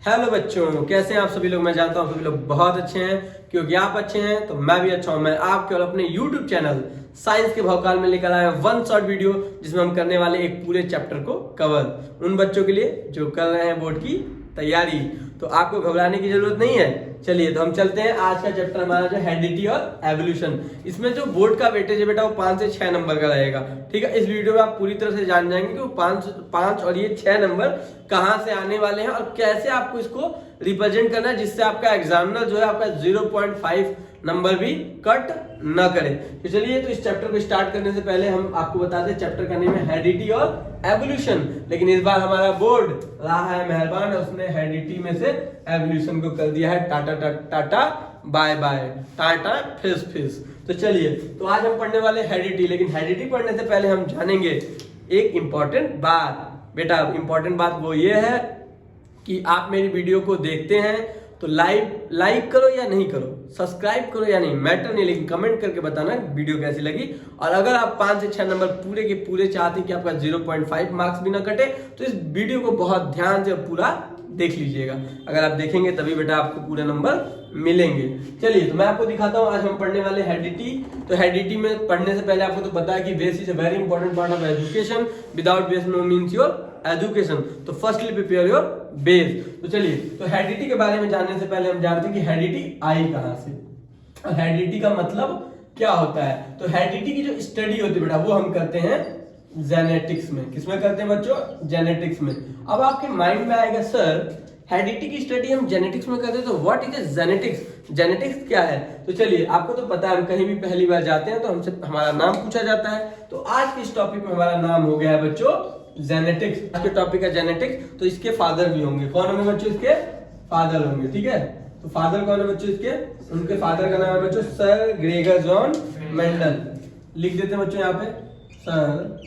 Hello बच्चों, कैसे हैं आप सभी लोग। मैं जानता हूँ सभी लोग बहुत अच्छे हैं, क्योंकि आप अच्छे हैं तो मैं भी अच्छा हूँ। मैं आपके और अपने YouTube चैनल साइंस के भौकाल में लेकर आया वन शॉट वीडियो, जिसमें हम करने वाले एक पूरे चैप्टर को कवर उन बच्चों के लिए जो कर रहे हैं बोर्ड की तैयारी। तो आपको घबराने की जरूरत नहीं है। चलिए तो हम चलते हैं। आज का चैप्टर हमारा जो हेरिडिटी और एवोल्यूशन, इसमें जो बोर्ड का वेटेज है बेटा वो 5 से 6 नंबर का रहेगा। ठीक है, इस वीडियो में आप पूरी तरह से जान जाएंगे कि वो 5 और ये 6 नंबर कहाँ से आने वाले हैं और कैसे आपको इसको रिप्रेजेंट करना है, जिससे आपका एग्जामिनर जो है आपका 0.5 नंबर भी कट न करे। तो चलिए, तो इस चैप्टर को स्टार्ट करने से पहले हम आपको बता दें चैप्टर का नेम है हेरिडिटी और एवोल्यूशन। लेकिन इस बार हमारा बोर्ड रहा है मेहरबान, उसने हेरिडिटी में से एवोल्यूशन को कर दिया है tata tata bye bye, tata फिस फिस। तो चलिए, तो आज हम पढ़ने वाले हेरिडिटी। लेकिन हेरिडिटी पढ़ने से पहले हम जानेंगे एक इंपॉर्टेंट बात। बेटा इंपॉर्टेंट बात वो ये है कि आप मेरी वीडियो को देखते हैं तो लाइक करो या नहीं करो, सब्सक्राइब करो या नहीं, मैटर नहीं, लेकिन कमेंट करके बताना वीडियो कैसी लगी। और अगर आप 5 से 6 नंबर पूरे के पूरे चाहते हैं कि आपका 0.5 मार्क्स भी ना कटे, तो इस वीडियो को बहुत ध्यान से पूरा देख लीजिएगा। अगर आप देखेंगे तभी बेटा आपको पूरे नंबर मिलेंगे। चलिए, तो मैं आपको दिखाता हूँ आज हम पढ़ने वाले हेरिडिटी। तो हेरिडिटी में पढ़ने से पहले आपको तो पता है कि base is a very important part of education. Without base no means your education. तो फर्स्टली प्रिपेयर योर बेस। तो चलिए, तो हेरिडिटी के बारे में जानने से पहले हम जानते हैं कि हेरिडिटी आई कहां से। हेरिडिटी का मतलब क्या होता है। तो हेरिडिटी की जो स्टडी होती है बेटा वो हम करते हैं जेनेटिक्स में। किसमें करते हैं बच्चों? जेनेटिक्स में। अब आपके माइंड में आएगा सर हेरिडिटी की स्टडी हम जेनेटिक्स में करते हैं, तो व्हाट इज जेनेटिक्स? जेनेटिक्स क्या है? तो चलिए, आपको तो पता है हम कहीं भी पहली बार जाते हैं तो हमसे हमारा नाम पूछा जाता है। तो आज के इस टॉपिक में हमारा नाम हो गया है बच्चों जेनेटिक्स। आज के टॉपिक है जेनेटिक्स। तो इसके फादर भी होंगे। कौन होंगे बच्चों? इसके फादर होंगे। ठीक है, तो फादर कौन है बच्चों इसके? उनके फादर का नाम है बच्चों सर ग्रेगर जॉन मेंडल। लिख देते हैं बच्चों यहाँ पे सर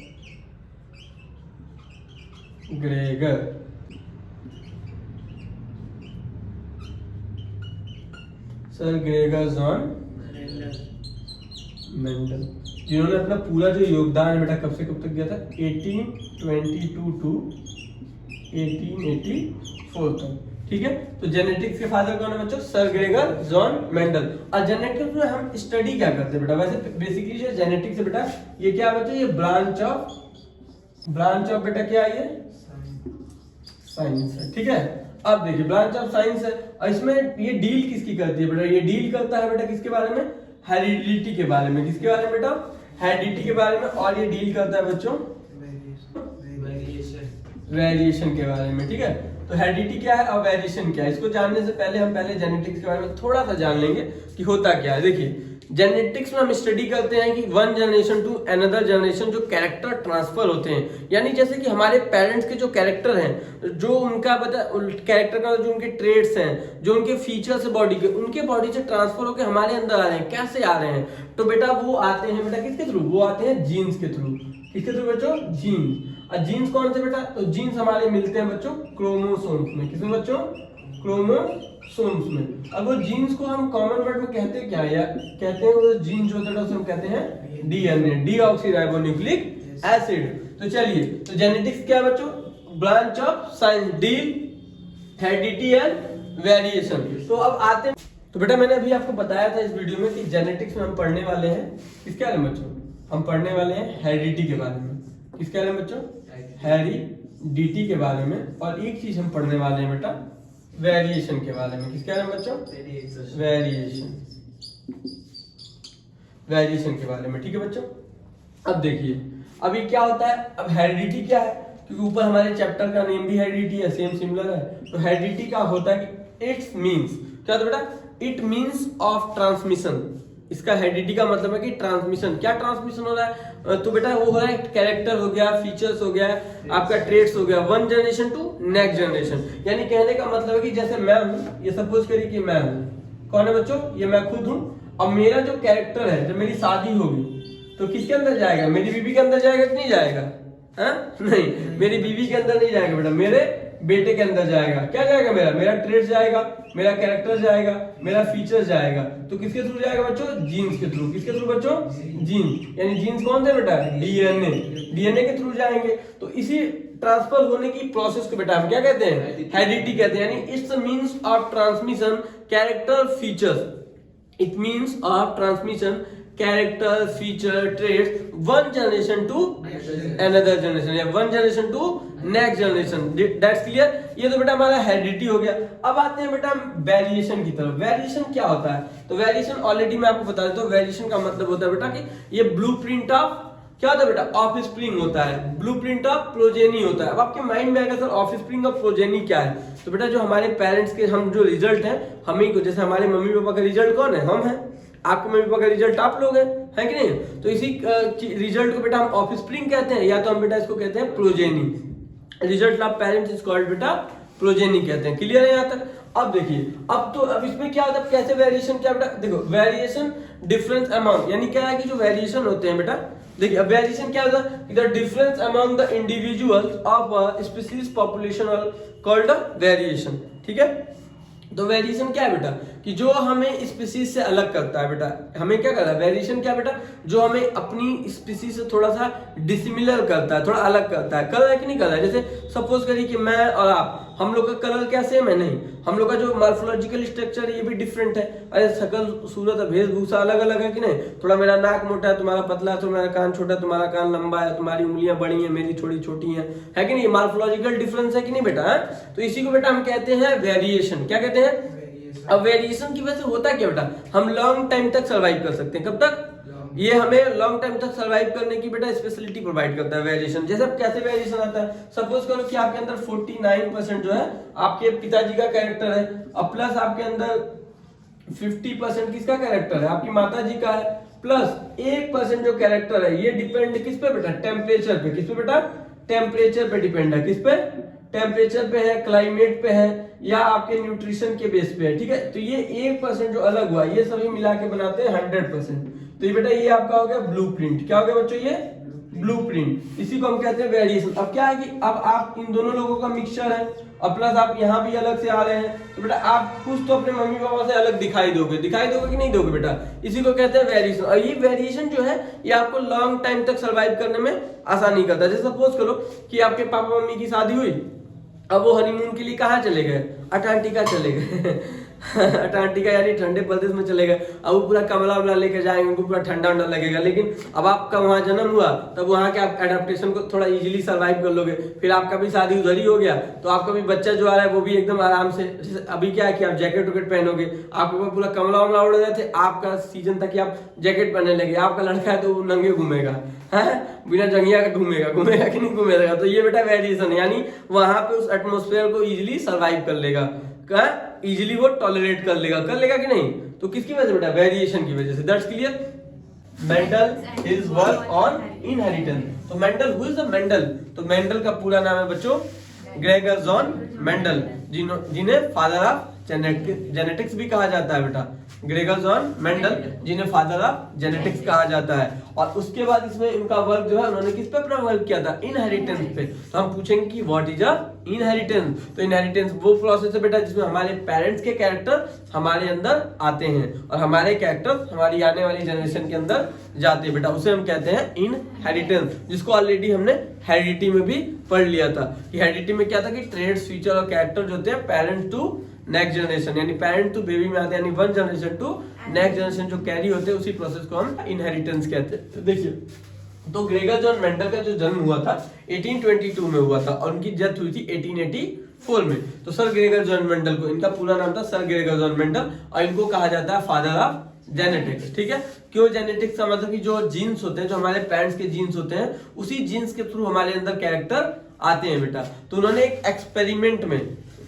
ग्रेगर जॉन मेंडल, जिन्होंने अपना पूरा जो योगदान है बेटा कब से कब तक दिया था? 1822 टू 1884 तक। ठीक है, तो जेनेटिक्स के फादर कौन है बच्चों? Sir Gregor John Mendel. और जेनेटिक्स में हम स्टडी क्या करते हैं बेटा? वैसे बेसिकली जो जेनेटिक्स है बेटा ये क्या बच्चों? ये ब्रांच ऑफ बेटा क्या है? ये साइंस है। ठीक है, अब देखिए ब्रांच ऑफ साइंस है और इसमें ये डील किसकी करती है बेटा? ये डील करता है बेटा किसके बारे में? हेरिडिटी के बारे में। किसके बारे में बेटा? हेरिडिटी के बारे में। और ये डील करता है बच्चों वेरिएशन के बारे में। ठीक है, तो हेरिडिटी क्या है और वेरिएशन क्या है, इसको जानने से पहले हम पहले जेनेटिक्स के बारे में थोड़ा सा जान लेंगे कि होता क्या है। देखिए, जेनेटिक्स में हम स्टडी करते हैं कि one generation to another generation जो कैरेक्टर ट्रांसफर होते हैं, यानी जैसे कि हमारे पेरेंट्स के जो कैरेक्टर हैं, जो उनका कैरेक्टर का जो उनके ट्रेड्स हैं, जो उनके फीचर्स है बॉडी के, उनके बॉडी से ट्रांसफर होकर हमारे अंदर आ रहे हैं। कैसे आ रहे हैं? तो बेटा वो आते हैं बेटा किसके थ्रू? वो आते हैं जीन्स के थ्रू। किसके थ्रू बच्चों? जीन्स। और जीन्स कौन से बेटा? तो जीन्स हमारे मिलते हैं बच्चों क्रोमोसोम्स में। किसमें बच्चों? क्रोमोसोम्स में। अब वो जीन्स को हम कॉमन वर्ड में कहते क्या है? कहते हैं वो जीन जो होता है उसे हम कहते हैं डीएनए, डीऑक्सीराइबोन्यूक्लिक एसिड। तो चलिए, तो जेनेटिक्स क्या है बच्चों? Branch of science, deal heredity and variation. तो अब आते हैं, तो बेटा मैंने अभी आपको बताया था इस वीडियो में कि जेनेटिक्स में हम पढ़ने वाले हैं किसके बारे में बच्चों? हम पढ़ने वाले हैं हेरिडिटी के बारे में। किसके बारे में बच्चों? हेरिडिटी के बारे में। और एक चीज हम पढ़ने वाले हैं बेटा वेरिएशन के बारे में। किसके बारे में बच्चों? वेरिएशन के बारे में। ठीक है बच्चों, अब देखिए अभी क्या होता है। अब हेरिडिटी क्या है? क्योंकि ऊपर हमारे चैप्टर का नेम भी हेरिडिटी है, सेम सिमिलर है। तो हेरिडिटी का होता है कि इट्स मींस क्या होता है बेटा? It means of transmission. इसका हेरिडिटी का मतलब है कि ट्रांसमिशन। क्या ट्रांसमिशन हो रहा है? तो बेटा वो हो रहा है कैरेक्टर हो गया, फीचर्स हो गया, आपका ट्रेड्स हो गया, one generation to next generation. यानी कहने का मतलब है कि जैसे मैं हूं, ये सपोज करिए कि मैं हूं। कौन है बच्चों? ये मैं खुद हूं। और मेरा जो कैरेक्टर है, जब मेरी शादी होगी तो किसके अंदर जाएगा? मेरी बीवी के अंदर जाएगा कि नहीं जाएगा? नहीं, मेरी बीवी के अंदर नहीं जाएगा बेटा, मेरे बेटे के अंदर जाएगा। क्या जाएगा? मेरा ट्रेड जाएगा, मेरा कैरेक्टर जाएगा, मेरा फीचर जाएगा। तो किसके थ्रू जाएगा बच्चों? जीन्स के थ्रू। किसके थ्रू बच्चों? जीन्स। यानी जीन्स कौन थे बेटा? डीएनए के थ्रू जाएंगे। तो इसी ट्रांसफर होने की प्रोसेस को बेटा हम क्या कहते हैं, हेरिडिटी कहते हैं। यानी it's means of transmission character features, it means of transmission character feature traits one generation to another generation या one generation to next generation. That's clear. ये तो बेटा हमारा हेरिडिटी हो गया। अब आते हैं बेटा वेरिएशन की तरफ। वेरिएशन क्या होता है, तो वेरिएशन ऑलरेडी मैं आपको बता देता हूँ। वेरिएशन का मतलब होता है बेटा कि ये ब्लूप्रिंट ऑफ क्या होता है बेटा, ऑफ स्प्रिंग होता है, ब्लूप्रिंट ऑफ प्रोजेनी होता है। अब आपके माइंड में आएगा sir of spring of progeny क्या है, तो बेटा जो हमारे पेरेंट्स के हम जो रिजल्ट हैं हमें को, जैसे हमारे मम्मी पापा का रिजल्ट कौन है, हम हैं। आपके मम्मी पापा का रिजल्ट आप लोग हैं, है कि नहीं। तो इसी रिजल्ट को बेटा हम ऑफ स्प्रिंग कहते हैं, या तो हम बेटा इसको कहते हैं progeny. Result of parents is called बेटा प्रोजेनी कहते हैं। क्लियर है यहाँ तक। अब देखिए अब इसमें क्या होता है, कैसे वेरिएशन क्या बेटा, देखो वेरिएशन डिफरेंस अमाउंट, यानी क्या है कि जो वेरिएशन होते हैं बेटा, देखिए अब वेरिएशन क्या होता है, the difference among the individuals of a species population called variation. ठीक है, तो वेरिएशन क्या है बेटा कि जो हमें स्पीशीज से अलग करता है बेटा, हमें क्या करता है वेरिएशन क्या बेटा, जो हमें अपनी स्पीशीज से थोड़ा सा डिसिमिलर करता है, थोड़ा अलग करता है। कलर है कि नहीं कलर है, जैसे सपोज करिए कि मैं और आप, हम लोग का कलर क्या सेम है, नहीं, हम लोग का जो मॉर्फोलॉजिकल स्ट्रक्चर है ये भी डिफरेंट है। अरे शकल सूरत वेशभूषा अलग अलग है कि नहीं, थोड़ा मेरा नाक मोटा है, तुम्हारा पतला है, तुम्हारा कान छोटा, तुम्हारा कान लंबा है, तुम्हारी उंगलियां बड़ी है, मेरी थोड़ी छोटी है कि नहीं, मॉर्फोलॉजिकल डिफरेंस है कि नहीं बेटा। तो इसी को बेटा हम कहते हैं वेरिएशन। क्या कहते हैं, अब वेरिएशन की वजह से होता क्या बेटा, हम लॉन्ग टाइम तक सर्वाइव कर सकते हैं। कब तक, ये हमें लॉन्ग टाइम तक सर्वाइव करने की बेटा स्पेशलिटी प्रोवाइड करता है वेरिएशन। जैसे अब कैसे वेरिएशन आता है, सपोज करो कि आपके अंदर 49% जो है आपके पिताजी का कैरेक्टर है, और प्लस आपके अंदर 50% किसका कैरेक्टर है, आपकी माता जी का है, प्लस 1% जो कैरेक्टर है ये डिपेंड किस पे बेटा, टेम्परेचर पे। किस पे बेटा, टेम्परेचर पे डिपेंड है। किस पे, टेम्परेचर पे है, क्लाइमेट पे है, या आपके न्यूट्रिशन के बेस पे है। ठीक है, तो ये 1% जो अलग हुआ ये सभी मिला के बनाते हैं 100%। तो ये बेटा ये आपका हो गया ब्लूप्रिंट। क्या हो गया बच्चों, ये ब्लूप्रिंट। इसी को हम कहते हैं वेरिएशन। अब क्या है कि अब आप इन दोनों लोगों का मिक्सचर है, और प्लस आप यहाँ भी अलग से आ रहे हैं, तो बेटा आप कुछ तो अपने मम्मी पापा से अलग दिखाई दोगे कि नहीं दोगे बेटा, इसी को कहते हैं वेरिएशन। और ये वेरिएशन जो है ये आपको लॉन्ग टाइम तक सर्वाइव करने में आसानी करता है। जैसे सपोज करो कि आपके पापा मम्मी की शादी हुई, अब वो हनीमून के लिए कहाँ चले गए, अंटार्कटिका चले गए अंटार्कटिका यानी ठंडे प्रदेश में चले गए। अब वो पूरा कमला वमला लेके जाएंगे, उनको पूरा ठंडा ठंडा लगेगा। लेकिन अब आपका वहाँ जन्म हुआ, तब वहाँ के आप एडेप्टेशन को थोड़ा इजीली सर्वाइव कर लोगे। फिर आपका भी शादी उधर ही हो गया, तो आपका भी बच्चा जो आ रहा है वो भी एकदम आराम से। अभी क्या है कि आप जैकेट वैकेट पहनोगे, आपको पूरा कमला वमला उड़ रहे थे, आपका सीजन तक आप जैकेट पहनने लगे। आपका लड़का है तो वो नंगे घूमेगा, बिना जंगिया का घूमेगा कि नहीं घूमेगा। तो ये बेटा वेरिएशन, यानी वहां पे उस एटमोस्फेयर को इजीली सर्वाइव कर लेगा, क्या इजीली वो टॉलरेट कर लेगा कि नहीं। तो किसकी वजह से बेटा, वेरिएशन की वजह से। That's clear. Mendel his work on inheritance. तो Mendel, who is the Mendel, तो मेंडल का पूरा नाम है बच्चों ग्रेगर जॉन मेंडल, जिन्हें फादर ऑफ जेनेटिक्स भी कहा जाता है बेटा। ग्रेगर जॉन मेंडल, जिन्हें फादर ऑफ जेनेटिक्स कहा जाता है। और उसके बाद इसमें इनका वर्क जो है उन्होंने किस पे अपना वर्क किया था, इनहेरिटेंस पे। तो हम पूछेंगे कि व्हाट इज अ इनहेरिटेंस। तो इनहेरिटेंस वो प्रोसेस है बेटा जिसमें हमारे पेरेंट्स के कैरेक्टर हमारे अंदर आते हैं, और हमारे कैरेक्टर हमारी आने वाली जनरेशन के अंदर जाते हैं बेटा, उसे हम कहते हैं इनहेरिटेंस। जिसको ऑलरेडी हमने हेरिडिटी में भी पढ़ लिया था कि हेरिडिटी में क्या था कि ट्रेड्स, फीचर और कैरेक्टर जो होते हैं पेरेंट टू नेक्स्ट जनरेशन, यानी पेरेंट टू बेबी में आते हैं, यानी one generation to next generation जो कैरी होते हैं, उसी प्रोसेस को हम इनहेरिटेंस कहते हैं। तो देखिए, तो ग्रेगर जॉन मेंडल का जो जन्म हुआ था 1822 में हुआ था, और उनकी डेथ हुई थी 1884 में। तो सर ग्रेगर जॉन मेंडल को, इनका पूरा नाम था सर ग्रेगर जॉन मेंडल, और इनको कहा जाता है फादर ऑफ जेनेटिक्स। ठीक है, क्यों जेनेटिक्स का मतलब कि जो जीन्स होते हैं, जो हमारे पेरेंट्स के जीन्स होते हैं, उसी जीन्स के थ्रू हमारे अंदर कैरेक्टर आते हैं बेटा। तो उन्होंने एक एक्सपेरिमेंट में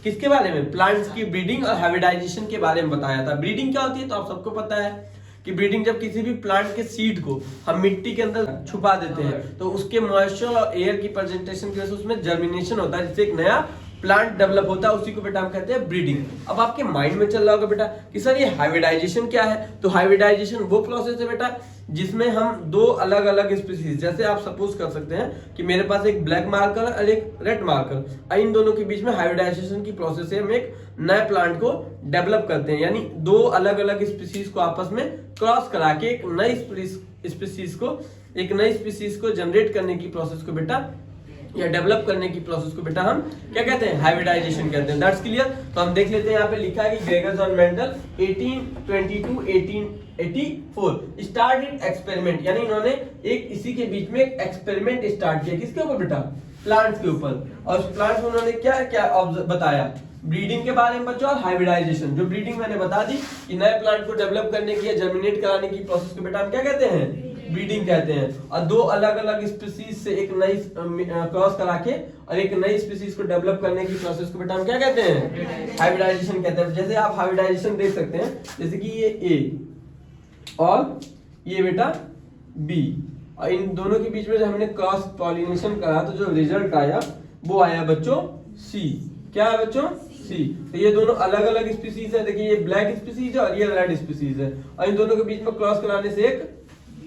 किसके बारे में, प्लांट्स की ब्रीडिंग और हाइब्रिडाइजेशन के बारे में बताया था। ब्रीडिंग क्या होती है तो आप सबको पता है कि ब्रीडिंग जब किसी भी प्लांट के सीड को हम मिट्टी के अंदर छुपा देते हैं, तो उसके मॉइस्चर और एयर की प्रेजेंटेशन की वजह से उसमें जर्मिनेशन होता है, जिससे एक नया प्लांट डेवलप होता है, उसी को बेटा हम कहते हैं ब्रीडिंग। अब आपके माइंड में चल रहा होगा बेटा कि सर ये हाइब्रिडाइजेशन क्या है। तो हाइब्रिडाइजेशन वो प्रोसेस है बेटा जिसमें हम दो अलग अलग स्पीसीज, जैसे आप सपोज कर सकते हैं कि मेरे पास एक ब्लैक मार्कर और एक रेड मार्कर, इन दोनों के बीच में हाइब्रिडाइजेशन की प्रोसेस से हम एक नए प्लांट को डेवलप करते हैं, यानी दो अलग अलग स्पीसीज को आपस में क्रॉस करा के एक नई स्पीसीज को जनरेट करने की प्रोसेस को बेटा या डेवलप करने की प्रोसेस को बेटा हम क्या कहते हैं, हाइब्रिडाइजेशन कहते हैं। That's clear. तो हम देख लेते हैं यहाँ पे लिखा है कि Gregor John Mendel 1822 1884 started experiment, यानी इन्होंने एक इसी के बीच में एक एक्सपेरिमेंट स्टार्ट किया। किसके ऊपर बेटा, प्लांट्स के ऊपर। और उस प्लांट्स में उन्होंने क्या क्या बताया, ब्रीडिंग के बारे में बच्चों और हाइब्रिडाइजेशन। जो ब्रीडिंग मैंने बता दी कि नए प्लांट को डेवलप करने की या जर्मिनेट कराने की प्रोसेस को बेटा हम क्या कहते हैं, ब्रीडिंग कहते हैं। और दो अलग अलग स्पीसीज से एक नई क्रॉस करा के और एक नई स्पीसीज को डेवलप करने की प्रोसेस को बेटा हम क्या कहते हैं, हाइब्रिडाइजेशन कहते हैं। जैसे आप हाइब्रिडाइजेशन देख सकते हैं, जैसे कि ये ए और ये बेटा बी, और इन दोनों के बीच में जब हमने क्रॉस पॉलिनेशन करा तो जो रिजल्ट आया वो आया बच्चों सी। क्या है बच्चों, सी। तो ये दोनों अलग अलग स्पीसीज है। देखिए ये ब्लैक स्पीसीज है और ये रेड स्पीसीज है, और इन दोनों के बीच में क्रॉस कराने से एक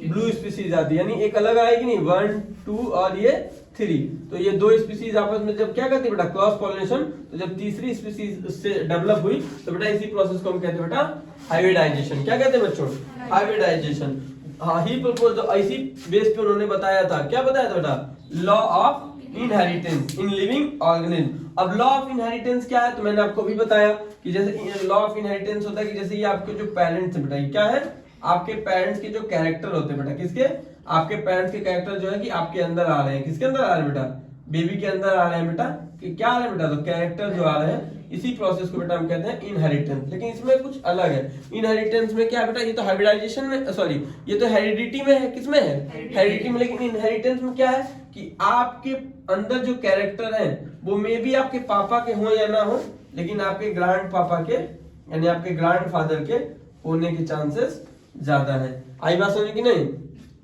ब्लू स्पीसीज आती है, यानी एक अलग आएगी नहीं, 1 2 और ये 3। तो ये दो स्पीसीज आपस में जब क्या करती है बेटा, क्रॉस पॉलिनेशन, तो जब तीसरी स्पीसीज से डेवलप हुई तो बेटा इसी प्रोसेस को हम कहते हैं बेटा हाइब्रिडाइजेशन। क्या कहते हैं बच्चों, हाइब्रिडाइजेशन। हाँ, ही प्रपोज, इसी बेस पे उन्होंने बताया था, क्या बताया था बेटा, law of inheritance in living organism. अब लॉ ऑफ इनहेरिटेंस क्या है, तो मैंने आपको भी बताया कि जैसे लॉ ऑफ इनहेरिटेंस होता है कि जैसे ये आपके जो पेरेंट्स है बेटा, ये क्या है, आपके पेरेंट्स के जो कैरेक्टर होते हैं बेटा, किसके, आपके पेरेंट्स के कैरेक्टर जो है कि आपके अंदर आ रहे हैं। किसके अंदर आ रहे हैं बेटा, बेबी के अंदर आ रहे हैं बेटा, कि क्या आ रहे हैं बेटा, तो कैरेक्टर जो आ रहे हैं, इसी प्रोसेस को बेटा हम कहते हैं इनहेरिटेंस। लेकिन इसमें कुछ अलग है। इनहेरिटेंस में क्या है बेटा, ये तो हाइब्रिडाइजेशन में, सॉरी ये तो हेरिडिटी में है। किसमें है, हेरिडिटी में। लेकिन इनहेरिटेंस में क्या है कि आपके अंदर जो कैरेक्टर है वो मे भी आपके पापा के हो या ना हो, लेकिन आपके ग्रैंड पापा के यानी आपके ग्रैंड फादर के होने के चांसेस ज्यादा है। आई बात समझ की नहीं।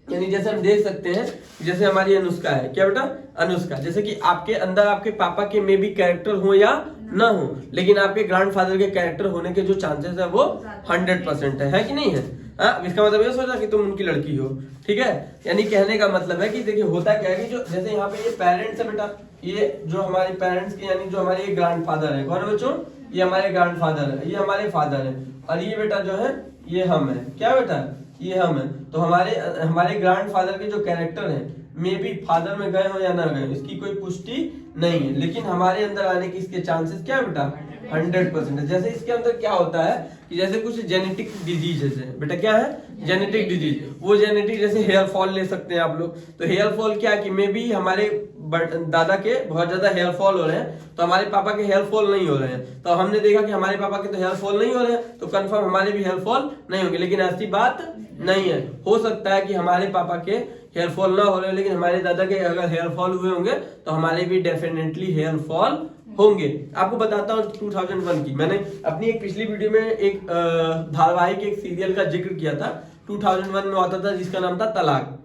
यानी जैसे हम देख सकते हैं, जैसे हमारी अनुष्का है, क्या बेटा, अनुष्का, जैसे कि आपके अंदर आपके पापा के में भी कैरेक्टर हो या ना हो, लेकिन आपके ग्रैंडफादर के कैरेक्टर होने के जो चांसेस है वो 100% है कि नहीं है। हाँ, इसका मतलब ये सोचा कि तुम उनकी लड़की हो, ठीक है। यानी कहने का मतलब है कि देखिए होता क्या है कि जो जैसे यहाँ पे ये पेरेंट्स है बेटा, ये जो हमारे पेरेंट्स के यानी जो हमारे ये ग्रैंडफादर है, कौन है बच्चों, ये हमारे ग्रैंडफादर है, ये हमारे फादर है, और ये बेटा जो है ये हम है। क्या बेटा, ये हम है। तो हमारे ग्रैंडफादर के जो कैरेक्टर है मे बी फादर में गए हो या ना गए, इसकी कोई पुष्टि नहीं है, लेकिन हमारे अंदर आने की इसके चांसेस क्या है बेटा, 100% है। जैसे इसके अंदर क्या होता है कि जैसे कुछ जेनेटिक डिजीजेस है बेटा, क्या है, जेनेटिक डिजीज। वो जेनेटिक जैसे हेयर फॉल ले सकते हैं आप लोग। तो हेयर फॉल क्या है कि मे बी हमारे दादा के बहुत ज्यादा हेयर फॉल हो रहे हैं, तो हमारे पापा के हेयर फॉल नहीं हो रहे हैं। तो हमने देखा कि हमारे पापा के तो हेयर फॉल नहीं हो रहे हैं, तो कंफर्म हमारे भी हेयर फॉल नहीं होंगे। लेकिन ऐसी बात नहीं है। हो सकता है कि हमारे पापा के हेयर फॉल ना हो रहे, लेकिन हमारे दादा के अगर हेयर फॉल हुए होंगे तो हमारे भी डेफिनेटली हेयर फॉल होंगे। आपको बताता हूँ 2001 की, मैंने अपनी एक पिछली वीडियो में एक धारावाहिक एक सीरियल का जिक्र किया था, 2001 में आता था, जिसका नाम था तलाक,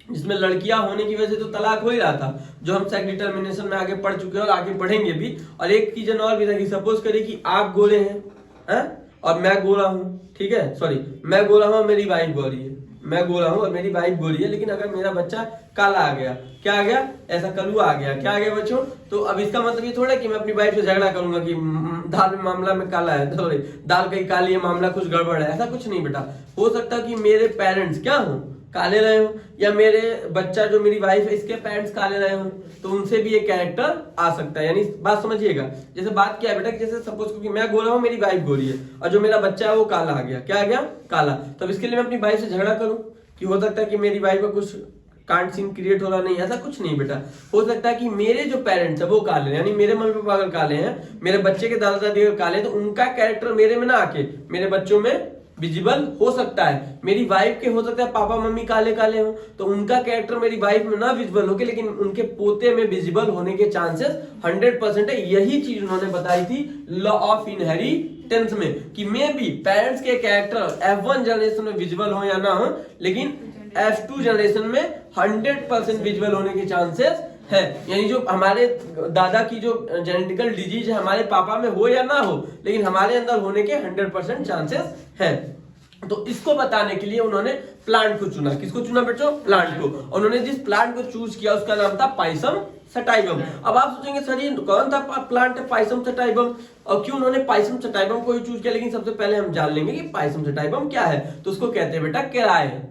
जिसमें लड़कियां होने की वजह से तो तलाक हो ही रहा था, जो हम सेक्स डिटर्मिनेशन में आगे पढ़ चुके हैं और आगे पढ़ेंगे भी। और एक चीज और भी था कि सपोज करिए कि आप गोरे हैं और मैं गोरा हूँ, ठीक है, सॉरी मैं गोरा हूँ और मेरी वाइफ गोरी है, मैं गोरा हूँ और मेरी वाइफ गोरी है, लेकिन अगर मेरा बच्चा काला आ गया, क्या आ गया, ऐसा कलुआ आ गया, क्या आ गया बच्चों, तो अब इसका मतलब ये थोड़ा कि मैं अपनी वाइफ से झगड़ा करूंगा कि दाल में मामला में काला है, सॉरी दाल कहीं काली है, मामला कुछ गड़बड़ है, ऐसा कुछ नहीं बेटा। हो सकता है कि मेरे पेरेंट्स क्या हो, काले रहे हो, या मेरे बच्चा जो मेरी वाइफ है इसके पेरेंट्स काले रहे हो, तो उनसे भी ये कैरेक्टर आ सकता है। यानी बात समझिएगा। जैसे बात क्या है बेटा कि जैसे सपोज कि मैं गोरा हूँ, मेरी वाइफ गोरी है, और जो मेरा बच्चा है वो काला आ गया, क्या आ गया, काला। तो इसके लिए मैं अपनी वाइफ से झगड़ा करूं कि हो सकता है कि मेरी वाइफ का कुछ कांड सीन क्रिएट हो रहा, नहीं, ऐसा कुछ नहीं बेटा। हो सकता है कि मेरे जो पेरेंट्स है वो काले हैं, यानी मेरे मम्मी पापा अगर काले हैं, मेरे बच्चे के दादा दादी अगर काले हैं, तो उनका कैरेक्टर मेरे में ना आके मेरे बच्चों में विजिबल हो सकता है। मेरी वाइफ के हो सकता है पापा मम्मी काले काले हो, तो उनका कैरेक्टर मेरी वाइफ में ना विजिबल हो के, लेकिन उनके पोते में विजिबल होने के चांसेस 100% है। यही चीज उन्होंने बताई थी लॉ ऑफ इनहेरिटेंस में, कि मे बी पेरेंट्स के कैरेक्टर F1 जनरेशन में विजिबल हो या ना हो, लेकिन F2 जनरेशन में 100% विजिबल होने के चांसेस है। यानी जो हमारे दादा की जो जेनेटिकल डिजीज है हमारे पापा में हो या ना हो, लेकिन हमारे अंदर होने के 100% चांसेस है। तो इसको बताने के लिए उन्होंने प्लांट को चुना। किसको चुना बच्चों, प्लांट को। उन्होंने जिस प्लांट को चूज किया उसका नाम था पाइसम सटाइवम। अब आप सोचेंगे सर ये कौन था प्लांट है पाइसम सटाइवम, और क्यों उन्होंने पाइसम सटाइवम को ही चूज किया। लेकिन सबसे पहले हम जान लेंगे कि पाइसम सटाइवम क्या है। तो उसको कहते हैं बेटा केराए।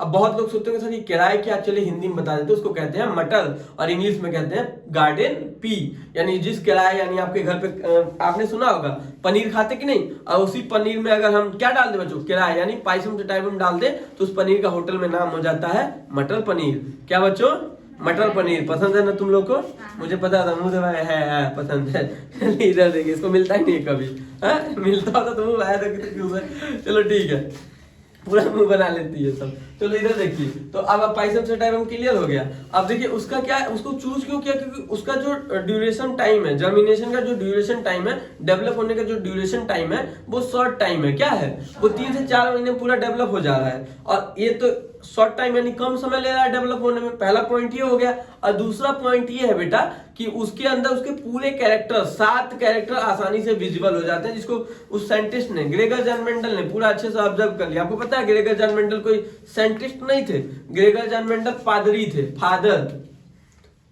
अब बहुत लोग सोचते हैं सर ये किराए क्या, चलिए हिंदी में बता देते हैं। उसको कहते हैं मटर और इंग्लिश में कहते हैं गार्डन पी। यानी जिस किराए, यानी आपके घर पे आपने सुना होगा पनीर खाते कि नहीं, और उसी पनीर में अगर हम क्या डाल दे बच्चों, किराए यानी पायसम से टाइप में डाल दे, तो उस पनीर का होटल में नाम हो जाता है मटर पनीर। क्या बच्चों, मटर पनीर। पसंद है ना तुम लोग को? मुझे पता था मुझे है पसंद है। इधर देखिए, इसको मिलता ही नहीं कभी, मिलता होता तो मुंह आया था कि क्यों है। चलो ठीक है, पूरा मुंह बना लेती है सब। चलो इधर देखिए, तो अब पाइसम से टाइम क्लियर हो गया। अब देखिए उसका क्या है, उसको चूज क्यों किया, क्योंकि उसका जो ड्यूरेशन टाइम है, जर्मिनेशन का जो ड्यूरेशन टाइम है, डेवलप होने का जो ड्यूरेशन टाइम है, वो शॉर्ट टाइम है। क्या है वो, 3 से 4 महीने पूरा डेवलप हो जा रहा है। और ये तो शॉर्ट टाइम यानी कम समय ले रहा है डेवलप होने में, पहला पॉइंट ये हो गया। और दूसरा पॉइंट ये है बेटा कि उसके अंदर उसके पूरे कैरेक्टर, 7 कैरेक्टर आसानी से विजिबल हो जाते हैं, जिसको उस साइंटिस्ट ने, ग्रेगर जॉन मेंडल ने पूरा अच्छे से ऑब्जर्व कर लिया। आपको पता है ग्रेगर जॉन मेंडल कोई साइंटिस्ट नहीं थे, ग्रेगर जॉन मेंडल पादरी थे, फादर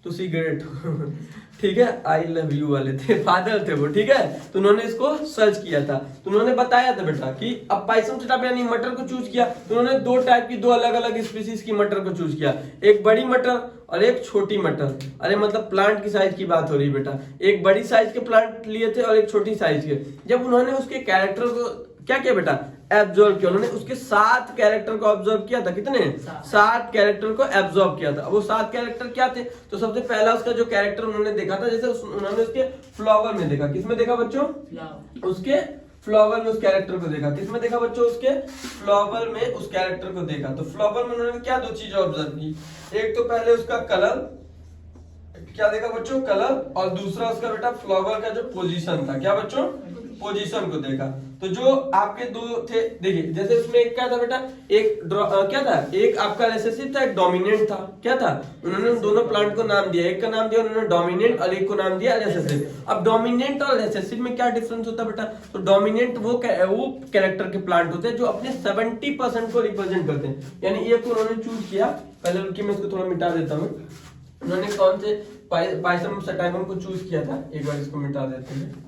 टू सी ग्रेट, ठीक है, आई लव यू वाले थे, फादर थे वो, ठीक है। तो उन्होंने इसको सर्च किया था, तो उन्होंने बताया था बेटा कि अब पायसम टाइप यानी मटर को चूज किया, तो उन्होंने 2 टाइप की, 2 अलग अलग स्पीसीज की मटर को चूज किया, एक बड़ी मटर और एक छोटी मटर। अरे मतलब प्लांट की साइज की बात हो रही बेटा, एक बड़ी साइज के प्लांट लिए थे और एक छोटी साइज के। जब उन्होंने उसके कैरेक्टर को क्या किया बेटा, एब्जॉर्ब किया, उन्होंने उसके 7 कैरेक्टर को ऑब्जर्व किया था। कितने? 7 कैरेक्टर को एब्जॉर्ब किया था। अब वो 7 कैरेक्टर क्या थे, तो सबसे पहला उसका जो कैरेक्टर उन्होंने देखा था, जैसे उन्होंने उसके फ्लावर में देखा। किसमें देखा बच्चों? उसके फ्लावर में उस कैरेक्टर को देखा। किसमें देखा बच्चों? उसके फ्लावर में उस कैरेक्टर को देखा। तो फ्लावर में उन्होंने क्या 2 चीजें ऑब्जर्व की, एक तो पहले उसका कलर, क्या देखा बच्चों? कलर, और दूसरा उसका बेटा फ्लावर का जो पोजीशन था। क्या बच्चों? पोजीशन को देखा। तो जो आपके 2 थे, देखिए जैसे उसमें एक क्या था बेटा, एक क्या था, एक आपका रिसेसिव था, एक डोमिनेंट था। क्या था? उन्होंने उन दोनों प्लांट को नाम दिया, एक का नाम दिया उन्होंने डोमिनेंट और एक को नाम दिया रिसेसिव। अब डोमिनेंट और रिसेसिव में क्या डिफरेंस होता है बेटा, तो डोमिनेंट वो कैरेक्टर के प्लांट होते हैं जो अपने 70% को रिप्रेजेंट करते हैं। यानी एक को उन्होंने चूज किया, पहले रुकिए मैं इसको थोड़ा मिटा देता हूँ। उन्होंने कौन से पायसम सटाइगम को चूज किया था, एक बार इसको मिटा देते हैं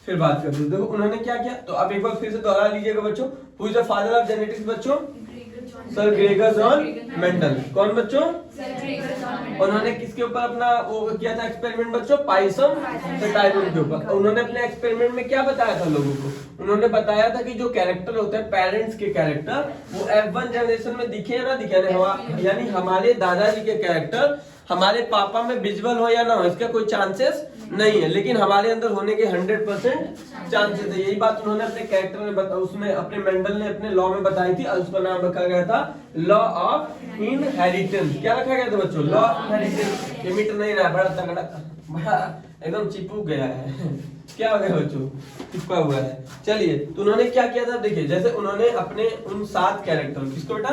फिर बात करते हैं। देखो उन्होंने क्या किया, तो आप एक बार फिर से दोहरा लीजिएगा बच्चों। Who is the father of genetics बच्चों? Sir Gregor John Mendel. कौन बच्चों? उन्होंने किसके ऊपर अपना वो किया था एक्सपेरिमेंट बच्चों? पायसम सटाइगम के ऊपर। उन्होंने अपने एक्सपेरिमेंट में क्या बताया था लोगों को? उन्होंने बताया था कि जो कैरेक्टर होते हैं पेरेंट्स के कैरेक्टर, वो F1 जनरेशन में दिखे या ना दिखे, यानी हमारे दादाजी के कैरेक्टर हमारे पापा में विजुअल हो या ना हो, इसका कोई चांसेस नहीं है, लेकिन हमारे अंदर होने के 100% चांसेस है। यही बात उन्होंने अपने कैरेक्टर में उसमें अपने मेंडल ने अपने लॉ में बताई थी, और उसका नाम रखा गया था लॉ ऑफ इनहेरिटेंस। क्या रखा गया था बच्चों? Law of inheritance. ये मिट नहीं रहा, बड़ा तगड़ा, बड़ा एकदम चिपक गया है। क्या हो गया बच्चों? चिपका हुआ है। चलिए, तो उन्होंने क्या किया था, देखिए जैसे उन्होंने अपने उन 7 कैरेक्टर, किसको बेटा?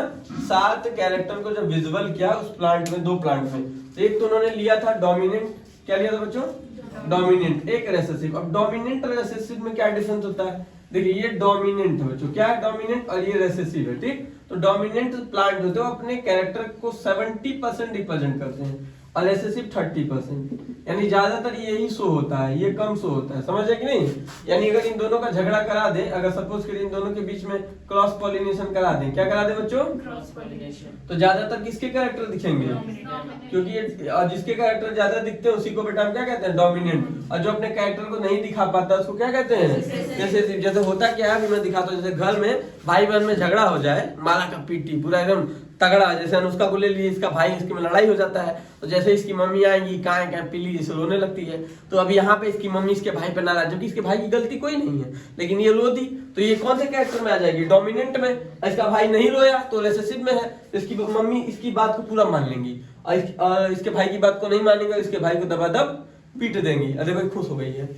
7 कैरेक्टर को जब विजुअल किया उस प्लांट में, 2 प्लांट में, एक तो उन्होंने लिया था डोमिनेंट। क्या लिया था बच्चों? डोमिनेंट। एक रेसेसिव। अब डोमिनेंट और रेसेसिव में क्या डिफरेंस होता है? देखिए ये डोमिनेंट है बच्चों, क्या है? डोमिनेंट, और ये रेसेसिव है, ठीक। तो डोमिनेंट प्लांट होते हैं, अपने कैरेक्टर को 70% रिप्रेजेंट करते हैं, और रेसेसिव 30%। यानी ज्यादातर यही शो होता है, ये कम शो होता है। समझ है कि नहीं? यानी अगर इन दोनों का झगड़ा करा दे, अगर सपोज करिए इन दोनों के बीच में क्रॉस पॉलिनेशन करा दें, क्या करा दे बच्चों? Cross pollination. तो ज्यादातर किसके कैरेक्टर दिखेंगे? क्योंकि ये जिसके कैरेक्टर ज्यादा दिखते हैं उसी को बेटा हम क्या कहते हैं? डोमिनेंट। और जो अपने कैरेक्टर को नहीं दिखा पाता उसको क्या कहते हैं? रेसेसिव। जैसे होता क्या है, अभी मैं दिखाता हूँ, जैसे घर में भाई बहन में झगड़ा हो जाए, मारा का पीटी पूरा एकदम तगड़ा, जैसे अनुष्का को ले लिए, इसका भाई इसकी में लड़ाई हो जाता है, तो जैसे इसकी मम्मी आएंगी, कहाँ पीली जैसे रोने लगती है, तो अब यहाँ पे इसकी मम्मी इसके भाई पे नाराज, जबकि इसके भाई की गलती कोई नहीं है, लेकिन ये रो दी, तो ये कौन से कैरेक्टर में आ जाएगी? डोमिनेंट में। इसका भाई नहीं रोया तो रिसेसिव में है, तो इसकी मम्मी इसकी बात को पूरा मान लेंगी, और इसके भाई की बात को नहीं मानेंगे, इसके भाई को दबादब पीट देंगी। अरे भाई खुश हो गई है,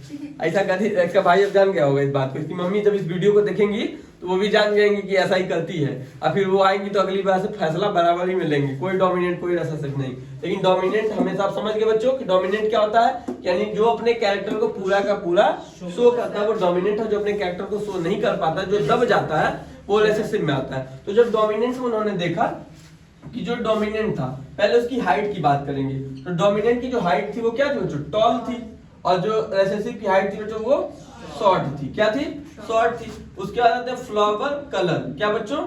ऐसा कहती। इसका भाई अब जान गया होगा इस बात को, इसकी मम्मी जब इस वीडियो को देखेंगी तो वो भी जान जाएंगी कि ऐसा ही करती है, और फिर वो आएंगी तो अगली बार से फैसला बराबर ही मिलेंगे, कोई डोमिनेंट कोई रेसेसिव नहीं। लेकिन डोमिनेंट हमेशा आप समझ गए बच्चों कि डोमिनेंट क्या होता है, यानी जो अपने कैरेक्टर को पूरा का पूरा शो करता है वो डोमिनेंट है, जो अपने कैरेक्टर को शो नहीं कर पाता, जो दब जाता है, वो रेसेसिव में आता है। तो जब डोमिनेंट में उन्होंने देखा कि जो डोमिनेंट था, पहले उसकी हाइट की बात करेंगे, तो डोमिनेंट की जो हाइट थी वो क्या थी बच्चों? टॉल थी, और जो रेसेसिव की हाइट थी बच्चों वो शॉर्ट थी। क्या थी? शॉर्ट थी। उसके बाद आते हैं फ्लावर कलर। क्या बच्चों?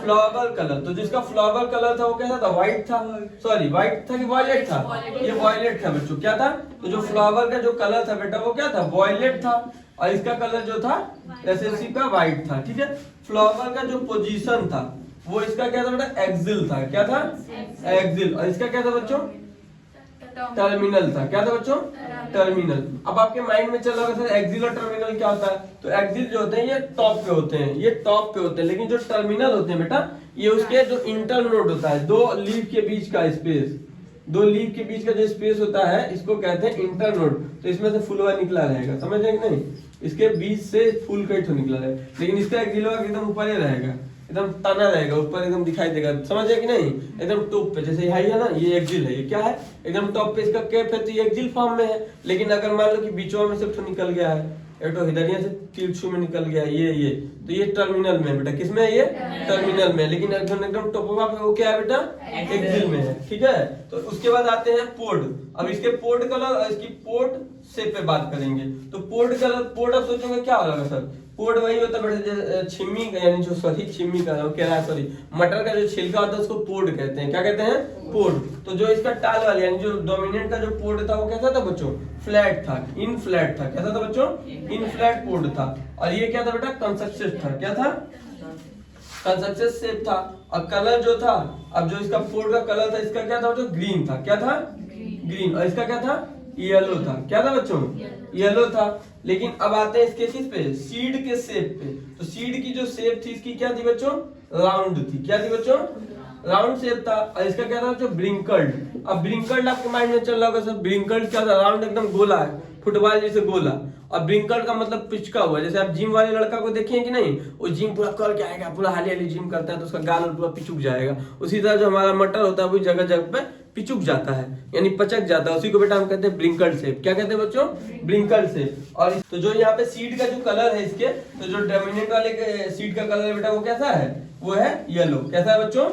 Flower colour. तो जिसका फ्लावर कलर था वो कैसा था, व्हाइट था, सॉरी व्हाइट था कि वॉयलेट था, ये वॉयलेट था बच्चों। क्या था, तो जो फ्लावर का जो कलर था बेटा वो क्या था, वॉयलेट था, और इसका कलर जो था एसएससी का व्हाइट था, ठीक है। फ्लावर का जो पोजीशन था वो इसका क्या था बेटा, एक्सिल था। क्या था, एक्सिल। और इसका क्या था बच्चों, टर्मिनल था। क्या था बच्चों, टर्मिनल। अब आपके माइंड में चल रहा होगा सर एक्सिल और टर्मिनल क्या होता है, तो एक्सिल जो होते हैं ये टॉप पे होते हैं, ये टॉप पे होते हैं, लेकिन जो टर्मिनल होते हैं बेटा ये उसके जो इंटर नोड होता है, दो लीफ के बीच का स्पेस, दो लीफ के बीच का जो स्पेस होता है इसको कहते हैं इंटर नोड। तो इसमें से फुलवा निकला रहेगा, समझ रहे कि नहीं, इसके बीच से फूल का ही निकला रहेगा, लेकिन इसका एक्सिल एकदम ऊपर ही रहेगा, एकदम तना रहेगा, ऊपर एकदम दिखाई देगा, समझ रहे कि नहीं, एकदम टॉप पे। जैसे हाई है ना, ये एक्सिल है, ये क्या है, एकदम टॉप पे इसका कैप है, तो ये एक्सिल फॉर्म में है। लेकिन अगर मान लो कि बीचों में से तो निकल गया है, एक तो हिदरिया से तिरछू में निकल गया ये तो ये टर्मिनल में बेटा, किसमें है ये, टर्मिनल में। लेकिन एकदम टॉप पे वो क्या है बेटा, एक्सिल में है, ठीक है। तो उसके बाद आते हैं पोर्ट। अब इसके पोर्ट कलर और इसकी पोर्ट शेप पे बात करेंगे। तो पोर्ट कलर, पोर्ट अब सोचोगे क्या होगा सर, पोर्ट वही होता है बेटा छिम्मी का, यानी जो सॉरी छिम्मी का कह रहा है, सॉरी मटर का जो छिलका होता है उसको पोर्ट कहते हैं। क्या कहते हैं, पोर्ट। तो जो इसका टाल वाला यानी जो डोमिनेंट का जो पोर्ट था वो कैसा था बच्चों, फ्लैट था, इन फ्लैट था। कैसा था बच्चों, इन फ्लैट पोर्ट था। और ये क्या था बेटा, कंसक्सेस था। क्या था, कंसक्सेस शेप था। और कलर जो था, अब जो इसका पोर्ट का कलर था इसका क्या था, जो ग्रीन था। क्या था, ग्रीन। और इसका क्या था, येलो था। क्या था बच्चों, येलो था। लेकिन अब आते हैं इसके किस पे, सीड के शेप पे। तो सीड की जो शेप थी इसकी क्या थी बच्चों, राउंड थी। क्या थी बच्चों, राउंड शेप था। और इसका क्या था, जो ब्रिंकल्ड। अब ब्रिंकल्ड आपके माइंड में चल रहा होगा सर, ब्रिंकल्ड क्या था, राउंड एकदम गोला है, फुटबॉल जैसे गोला। और ब्रिंकल्ड का मतलब पिचका हुआ। जैसे आप जिम वाले लड़का को देखें कि नहीं, वो जिम पूरा करके आएगा, पूरा हाली हाली जिम करता है तो उसका गाल पूरा पिचुक जाएगा। उसी तरह जो हमारा मटर होता है वो जगह जगह पे पिचुक जाता है, यानी पचक जाता है, उसी को बेटा हम कहते हैं ब्रिंकल्ड शेप। क्या कहते हैं बच्चों, ब्रिंकल्ड शेप। और तो जो यहाँ पे सीड का जो कलर है इसके, तो जो डोमिनेंट वाले सीड का कलर है बेटा वो कैसा है, वो है येलो। कैसा है बच्चों,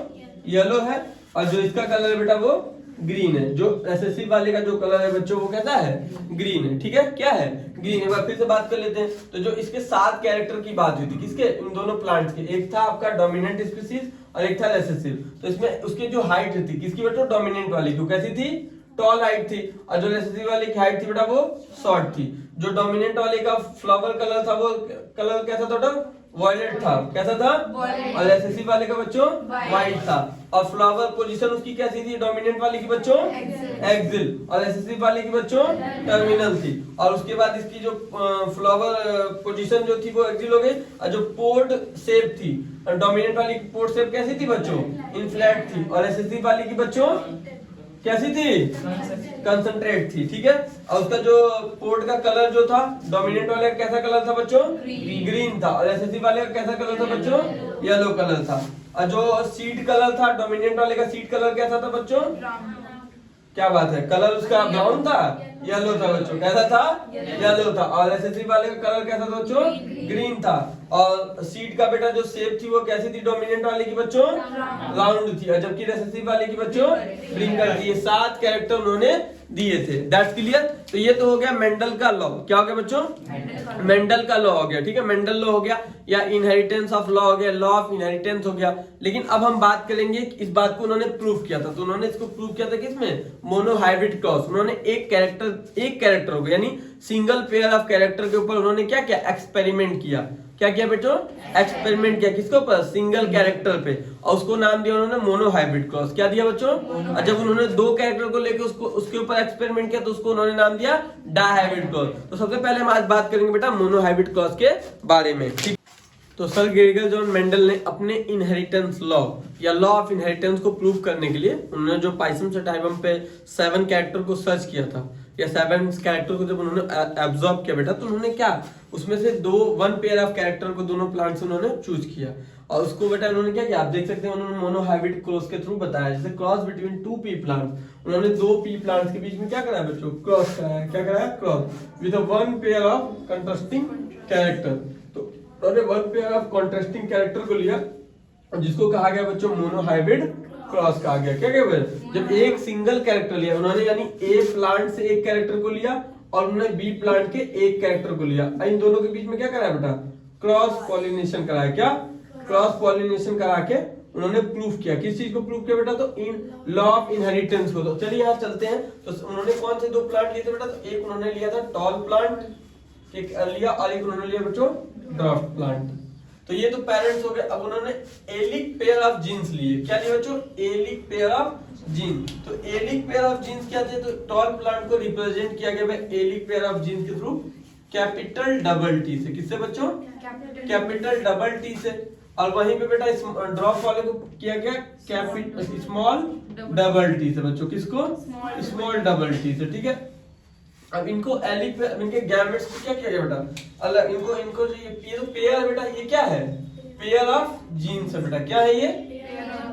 येलो है। और जो इसका कलर है बेटा वो ग्रीन है। जो एसएससी वाले का जो कलर है बच्चों वो कैसा है, ग्रीन है, ठीक है। क्या है, ग्रीन। एक बार फिर से बात कर लेते हैं। तो जो इसके 7 कैरेक्टर की बात हुई थी, किसके, इन दोनों प्लांट्स के, एक था आपका डोमिनेंट स्पीसीज और एक था रेसेसिव। तो इसमें उसकी जो हाइट थी किसकी बेटा, डोमिनेंट वाली की, कैसी थी, टॉल हाइट थी। और जो रेसेसिव वाले की हाइट थी बेटा वो शॉर्ट थी। जो डोमिनेंट वाले का फ्लावर कलर था वो कलर कैसा था बेटा, वॉयलेट था। कैसा था, और एसएससी वाले का बच्चों व्हाइट था। और फ्लावर पोजीशन उसकी कैसी थी, डोमिनेंट वाले की बच्चों एक्सिल, और एसएससी वाले की बच्चों टर्मिनल थी। और उसके बाद इसकी जो फ्लावर पोजीशन जो थी वो एक्सिल हो गई। और जो पोर्ट शेप थी, डोमिनेंट वाली की पोर्ट शेप कैसी थी बच्चों, इन फ्लैट थी। और एसएससी वाली की बच्चों कैसी थी, कंसंट्रेट थी, ठीक है। और उसका जो पोर्ट का कलर जो था, डोमिनेंट वाले का कैसा कलर था बच्चों, ग्रीन था। और एसएससी वाले का कैसा कलर था बच्चों, येलो कलर था। और जो सीड कलर था, डोमिनेंट वाले का सीड कलर कैसा था बच्चों, क्या बात है, कलर उसका ब्राउन था, येलो था बच्चों। कैसा था, येलो था। और एसएससी वाले का कलर कैसा था बच्चों, ग्रीन था। और सीड का बेटा जो शेप थी वो कैसी थी, डोमिनेंट वाले की बच्चों राउंड थी, और जबकि एसएससी वाले की बच्चों ब्रिंकल थी। ये 7 कैरेक्टर उन्होंने दिए थे। That's clear. तो ये तो हो गया मेंडल का लॉ। क्या हो गया बच्चों, मेंडल का लॉ हो गया, ठीक है। मेंडल लॉ हो गया, या इनहेरिटेंस ऑफ लॉ हो गया, लॉ ऑफ इनहेरिटेंस हो गया। लेकिन अब हम बात करेंगे इस बात को उन्होंने प्रूव किया था। तो उन्होंने इसको प्रूव किया था किसमें, मोनोहाइब्रिड क्रॉस। उन्होंने एक कैरेक्टर हो गया, यानी सिंगल पेयर ऑफ कैरेक्टर के ऊपर उन्होंने क्या किया, एक्सपेरिमेंट किया। क्या किया बेटो, एक्सपेरिमेंट किया, किसके ऊपर, सिंगल कैरेक्टर पे। और उसको नाम दिया उन्होंने मोनोहाइब्रिड क्रॉस। क्या दिया बच्चों, और जब उन्होंने 2 कैरेक्टर को लेकर उसके ऊपर एक्सपेरिमेंट किया तो उसको उन्होंने नाम दिया डायहाइब्रिड क्रॉस। तो सबसे पहले हम आज बात करेंगे बेटा मोनोहाइब्रिड क्रॉस के बारे में, ठीक। तो सर ग्रेगर जॉन मेंडल ने अपने इनहेरिटेंस लॉ या लॉ ऑफ इनहेरिटेंस को प्रूव करने के लिए उन्होंने जो पाइसम सेटाइवम पे 7 कैरेक्टर को सर्च किया था, या 7 कैरेक्टर को जब उन्होंने एब्जॉर्ब किया बेटा, तो उन्होंने क्या, उसमें से 1 पेयर ऑफ कैरेक्टर को दोनों प्लांट से उन्होंने चूज किया। और उसको बेटा उन्होंने क्या किया, आप देख सकते हैं, उन्होंने मोनोहाइब्रिड क्रॉस के थ्रू बताया। जैसे क्रॉस बिटवीन 2 पी प्लांट्स, उन्होंने 2 पी प्लांट्स के बीच में क्या कराया बच्चों, क्रॉस कराया। क्या कराया, cross with 1 pair of contrasting character. तो उन्होंने 1 पेयर ऑफ कंट्रास्टिंग कैरेक्टर को लिया, जिसको कहा गया बच्चों मोनोहाइब्रिड क्रॉस कहा गया। क्या कहते हैं, जब एक सिंगल कैरेक्टर लिया उन्होंने, यानी ए प्लांट से एक कैरेक्टर को लिया और उन्होंने बी प्लांट के एक कैरेक्टर को लिया, इन दोनों के बीच में क्या कराया बेटा, क्रॉस पॉलिनेशन कराया। क्या, क्रॉस पॉलिनेशन करा के उन्होंने प्रूफ किया। किस चीज को प्रूफ किया बेटा? तो इन लॉ ऑफ इनहेरिटेंस को। तो चलिए यहाँ चलते हैं। तो उन्होंने कौन से 2 प्लांट लिए थे बेटा? तो एक उन्होंने लिया था टॉल प्लांट लिया और एक उन्होंने लिया बच्चों ड्वार्फ प्लांट। तो ये तो पेरेंट्स हो गए। अब उन्होंने एलिक पेयर ऑफ जीन्स लिए। क्या लिए बच्चों? Allelic pair of gene. तो एलिक पेयर ऑफ जीन्स क्या थे? तो टॉल प्लांट को रिप्रेजेंट किया गया एलिक पेयर ऑफ जीन्स के थ्रू कैपिटल डबल टी से। किससे बच्चों? कैपिटल डबल टी से। और वहीं पे बेटा ड्रॉप वाले को किया गया कैपिटल स्मॉल डबल टी से बच्चों। किसको? स्मॉल डबल टी से। ठीक है। अब इनको एलिक पे इनके गैमेट्स को क्या किया गया बेटा? अलग इनको जो ये तो पेयर है बेटा, ये क्या है? पेयर ऑफ जीन्स है बेटा। क्या है ये?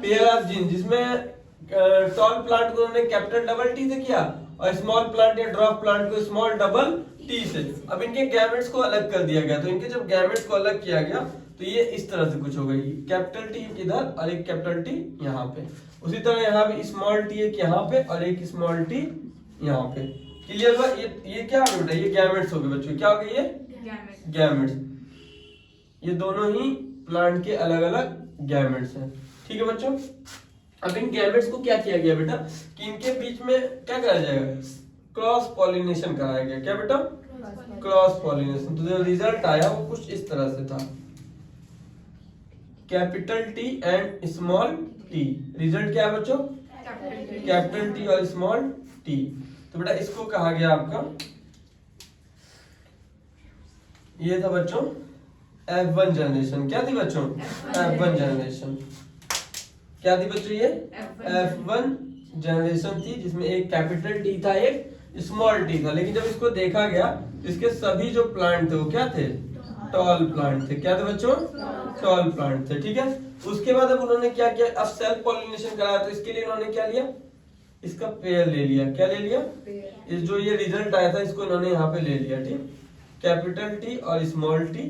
पेयर ऑफ जीन्स, जिसमें टॉल प्लांट को उन्होंने कैपिटल डबल टी से किया और स्मॉल प्लांट या ड्रॉप प्लांट को स्मॉल डबल टी से। अब इनके गैमेट्स को अलग कर दिया गया। तो इनके जब गैमेट्स को अलग किया गया तो ये इस तरह से कुछ हो गई। कैपिटल टी इधर और एक कैपिटल टी यहाँ पे। उसी तरह यहाँ भी स्मॉल टी एक यहाँ पे और एक स्मॉल टी यहाँ पे। क्लियर हुआ? ये क्या हो बेटा? ये गैमेट्स हो गए बच्चों। क्या हो गए ये? गैमेट्स। ये दोनों ही प्लांट के अलग अलग गैमेट्स हैं। ठीक है बच्चों। अब इन गैमेट्स को क्या किया गया बेटा? कि इनके बीच में क्या कराया जाएगा? क्रॉस पॉलिनेशन कराया गया। क्या बेटा? Cross pollination. तो जो रिजल्ट आया वो कुछ इस तरह से था, capital T and small T. Result क्या है बच्चों? कैपिटल टी और स्मॉल टी। तो बेटा इसको कहा गया आपका, ये था बच्चों F1 जनरेशन। क्या थी बच्चों? F1 generation. क्या थी बच्चों? ये F1 जनरेशन थी, जिसमें एक कैपिटल टी था एक स्मॉल टी था। लेकिन जब इसको देखा गया तो इसके सभी जो प्लांट थे वो क्या थे? टॉल प्लांट थे। क्या थे बच्चों? टॉल प्लांट थे। ठीक है। उसके बाद अब उन्होंने क्या किया? अब सेल्फ पॉलिनेशन कराया। तो इसके लिए उन्होंने क्या लिया? इसका पेयर ले लिया। क्या ले लिया? इस जो ये रिजल्ट आया था इसको इन्होंने यहाँ पे ले लिया। ठीक, कैपिटल टी और स्मॉल टी,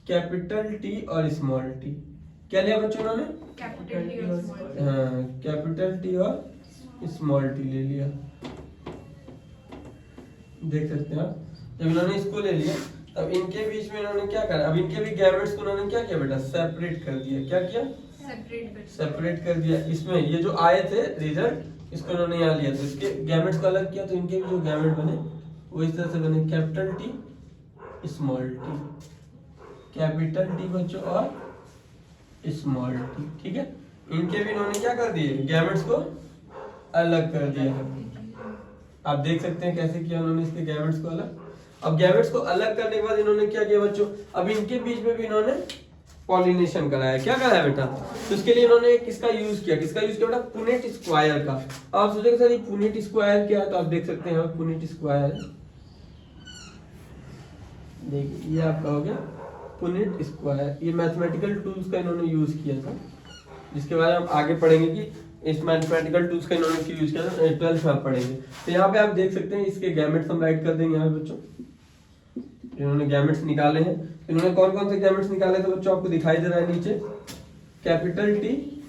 कैपिटल टी और स्मॉल टी। क्या लिया बच्चों इन्होंने? कैपिटल टी और स्मॉल टी। हाँ, कैपिटल टी और स्मॉल टी ले लिया। देख सकते हैं आप। जब इन्होंने इसको ले लिया तब इनके बीच में इन्होंने क्या करा? अब इनके भी गैमेट्स को इन्होंने क्या किया बेटा? सेपरेट कर दिया। क्या किया? सेपरेट कर दिया। इसमें ये जो आए थे रिजल्ट, इसको इन्होंने यहाँ लिया। तो इसके गैमेट्स को अलग किया। तो इनके भी जो गैमेट बने वो इस तरह से बने, capital T small T, capital T बच्चों और स्मॉल टी। ठीक है। इनके भी इन्होंने क्या कर दिए? गैमेट्स को अलग कर दिया। आप देख सकते हैं कैसे किया उन्होंने इसके गैमेट्स को अलग। अब गैमेट्स को अलग करने के बाद इन्होंने क्या किया बच्चों? अब इनके बीच में भी इन्होंने पॉलिनेशन कराया। क्या कराया बेटा? तो इसके लिए इन्होंने एक इसका यूज किया। किसका यूज किया बेटा? पुनेट स्क्वायर का। आप सोचेंगे सर ये पुनेट स्क्वायर क्या है? तो आप देख सकते हैं पुनेट स्क्वायर, देखिए ये आपका हो गया पुनेट स्क्वायर। ये मैथमेटिकल टूल्स का इन्होंने यूज किया था, जिसके बारे में हम आगे पढ़ेंगे कि इस मैथमेटिकल टूल्स का इन्होंने क्यों यूज किया था, 12th में आप पढ़ेंगे। तो यहाँ पे आप देख सकते हैं इसके गैमेट्स हम राइट कर देंगे यहाँ पे बच्चों। इन्होंने गैमेट्स निकाले हैं। इन्होंने कौन कौन से गैमेट्स निकाले थे बच्चों? आपको दिखाई दे रहा है नीचे, कैपिटल टी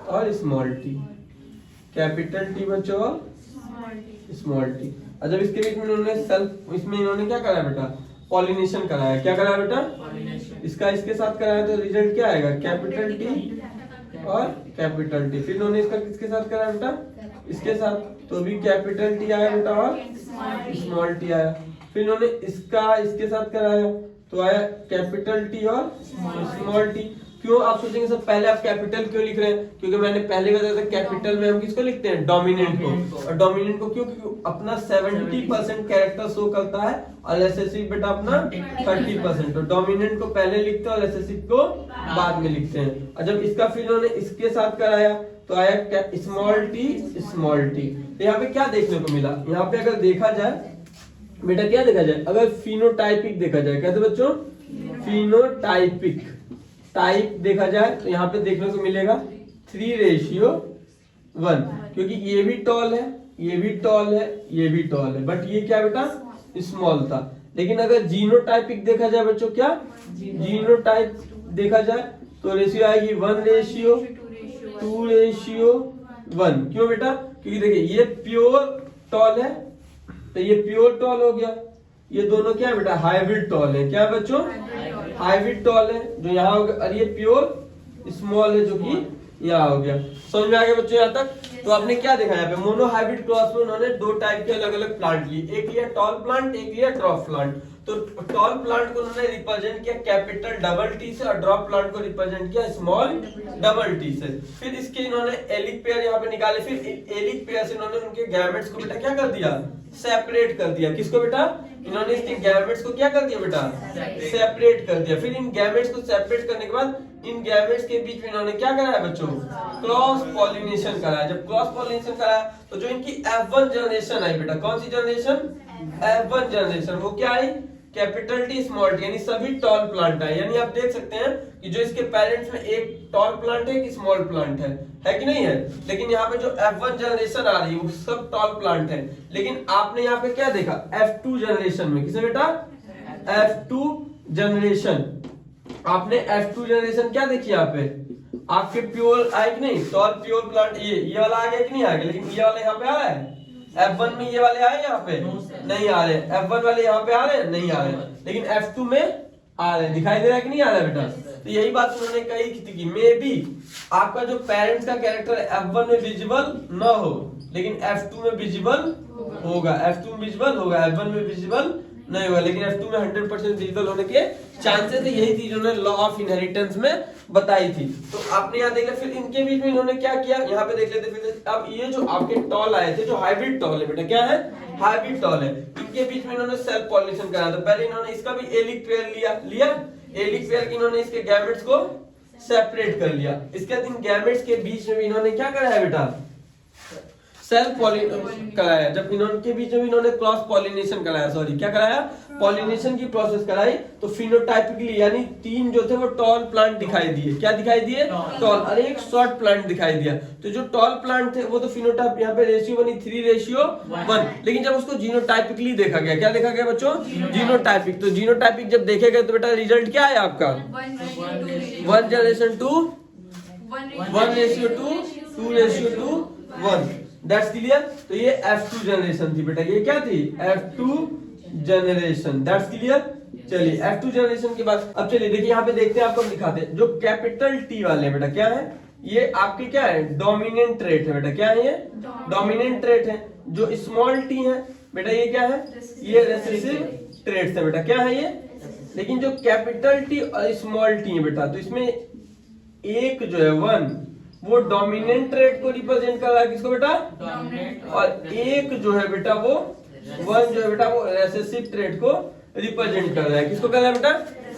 और स्मॉल टी, कैपिटल टी बच्चों और स्मॉल टी। और जब इसके बीच में इन्होंने सेल्फ, इसमें इन्होंने क्या कराया बेटा? पॉलिनेशन कराया। क्या कराया बेटा? इसका इसके साथ कराया। तो रिजल्ट क्या आएगा? कैपिटल टी और कैपिटल टी। फिर इन्होंने इसका किसके साथ कराया बेटा? इसके साथ। तो भी कैपिटल टी आया बेटा और स्मॉल टी आया। फिर इन्होंने इसका इसके साथ कराया तो आया कैपिटल टी और स्मॉल टी। क्यों? आप सोचेंगे सर पहले आप कैपिटल क्यों लिख रहे हैं? क्योंकि मैंने पहले बताया था कैपिटल में हम किसको लिखते हैं? डोमिनेंट को। और डोमिनेंट को क्यों? क्योंकि अपना 70% कैरेक्टर शो करता है और रिसेसिव बेटा अपना 30%। तो डोमिनेंट को पहले लिखते हैं और रिसेसिव को बाद में लिखते हैं। और जब इसका फिर इन्होंने इसके साथ कराया तो आया स्मॉल टी स्मॉल टी। तो यहाँ पे क्या देखने को मिला? यहाँ पे अगर देखा जाए बेटा, क्या देखा जाए? अगर फिनोटाइपिक देखा जाए, कैसे बच्चों? फिनोटाइपिक टाइप देखा जाए तो यहाँ पे देखने को मिलेगा 3:1, क्योंकि ये भी टॉल है, ये भी टॉल है, ये भी टॉल है, बट ये क्या बेटा? स्मॉल था। लेकिन अगर जीनोटाइपिक देखा जाए बच्चों, क्या जीनोटाइप देखा जाए तो रेशियो आएगी 1:2:1। क्यों बेटा? क्योंकि देखिए ये प्योर टॉल है तो ये प्योर टॉल हो गया, ये दोनों क्या है बेटा, हाइब्रिड टॉल है। क्या बच्चों, हाइब्रिड टॉल है जो यहाँ हो गया, और ये प्योर स्मॉल है जो कि यहाँ हो गया। समझ में आ गया बच्चों यहाँ तक? तो आपने क्या देखा यहाँ पे, मोनो हाइब्रिड क्रॉस में उन्होंने दो टाइप के अलग अलग प्लांट लिए, एक लिया टॉल प्लांट, एक लिया ड्रॉप प्लांट। तो टॉल प्लांट को उन्होंने रिप्रेजेंट किया कैपिटल डबल टी से, और ड्रॉप प्लांट को रिप्रेजेंट किया स्मॉल डबल टी से। फिर इसके इन्होंने एलिक पेयर यहाँ पे निकाले, फिर एलिक पेयर से इन्होंने उनके गैमेट्स को बेटा क्या कर दिया, सेपरेट कर दिया। किसको बेटा, इन्होंने इसके गैमेट्स को क्या कर दिया बेटा, सेपरेट कर दिया। फिर इन गैमेट्स को सेपरेट करने के बाद इन गैमेट्स के बीच में इन्होंने क्या कराया बच्चों, क्रॉस पॉलिनेशन कराया। जब क्रॉस पॉलिनेशन कराया तो जो इनकी F1 जनरेशन आई बेटा, कौन सी जनरेशन, F1 जनरेशन, वो क्या आई, कैपिटल टी स्मॉल टी, यानी सभी टॉल प्लांट है। यानी आप देख सकते हैं कि जो इसके पेरेंट्स में एक टॉल प्लांट है, एक स्मॉल प्लांट है कि नहीं है। लेकिन यहाँ पे जो F1 जनरेशन आ रही है वो सब टॉल प्लांट है। लेकिन आपने यहाँ पे क्या देखा, F2 जनरेशन में, किसे बेटा, F2 जनरेशन, आपने F2 जनरेशन क्या देखी यहाँ पे, आपके प्योर आए कि नहीं, टॉल प्योर प्लांट, ये वाला आ गया कि नहीं आ गया। लेकिन ये वाला यहाँ पे आ रहा है, F1 में ये वाले आए यहाँ पे नहीं आ रहे, F1 वाले यहाँ पे आ रहे हैं, नहीं आ रहे, लेकिन F2 में आ रहे हैं। दिखाई दे रहा है कि नहीं आ रहा है बेटा। तो यही बात उन्होंने कही थी कि मे बी आपका जो पेरेंट्स का कैरेक्टर F1 में विजिबल न हो, लेकिन F2 में विजिबल होगा, F2 में विजिबल होगा, F1 में विजिबल नहीं होगा, लेकिन F2 में 100% विजिबल होने के चांसेस है। यही चीज उन्होंने लॉ ऑफ इनहेरिटेंस में बताई थी। तो आपने यहाँ देख लिया। फिर इनके बीच में इन्होंने क्या किया, यहाँ पे देख लेते फिर। अब ये जो आपके टॉल आए थे, जो हाइब्रिड टॉल है बेटा, क्या है, हाइब्रिड टॉल है, इनके बीच में इन्होंने सेल्फ पॉलिनेशन कराया। तो पहले इन्होंने इसका भी एलिक पेयर लिया, एलिक पेयर की इन्होंने इसके गैमेट्स को सेपरेट कर लिया। इसके बाद इन गैमेट्स के बीच में भी इन्होंने क्या कराया बेटा, सेल्फ पॉलिनेशन कराया। जब इनके बीच में इन्होंने क्रॉस पॉलिनेशन कराया, सॉरी क्या कराया, पॉलिनेशन की प्रोसेस कराई, तो फिनोटाइपिकली यानी तीन जो थे वो टॉल प्लांट दिखाई दिए। क्या दिखाई दिए, टॉल, और एक शॉर्ट प्लांट दिखाई दिया। तो जो टॉल प्लांट थे वो तो फिनोटाइप, यहाँ पे रेशियो बनी 3:1, लेकिन जब उसको जीनोटाइपिकली देखा गया, क्या देखा गया बच्चों, जीनोटाइपिक। तो जीनोटाइपिक जब देखे गए तो बेटा रिजल्ट क्या है आपका, 1:2, 1:2, 2:1। That's clear. तो ये F2 जनरेशन थी बेटा, ये क्या थी, F2 जनरेशन। That's clear. चलिए F2 जनरेशन के बाद अब चलिए देखिए यहाँ पे देखते हैं, आपको दिखाते हैं। जो कैपिटल T वाले बेटा क्या है, ये आपके क्या है, डोमिनेंट ट्रेट है बेटा। क्या है ये, डोमिनेंट ट्रेट है। जो स्मॉल टी है बेटा, ये क्या है, ये रिसेसिव ट्रेट है बेटा। क्या है ये, लेकिन जो कैपिटल T और स्मॉल टी है बेटा, तो इसमें एक जो है 1 वो डोमिनेंट ट्रेट को रिप्रेजेंट कर रहा है, किसको बेटा, और एक जो है बेटा वो 1 जो है बेटा वो रिसेसिव ट्रेट को रिप्रेजेंट कर रहा है। किसको कर रहा है बेटा,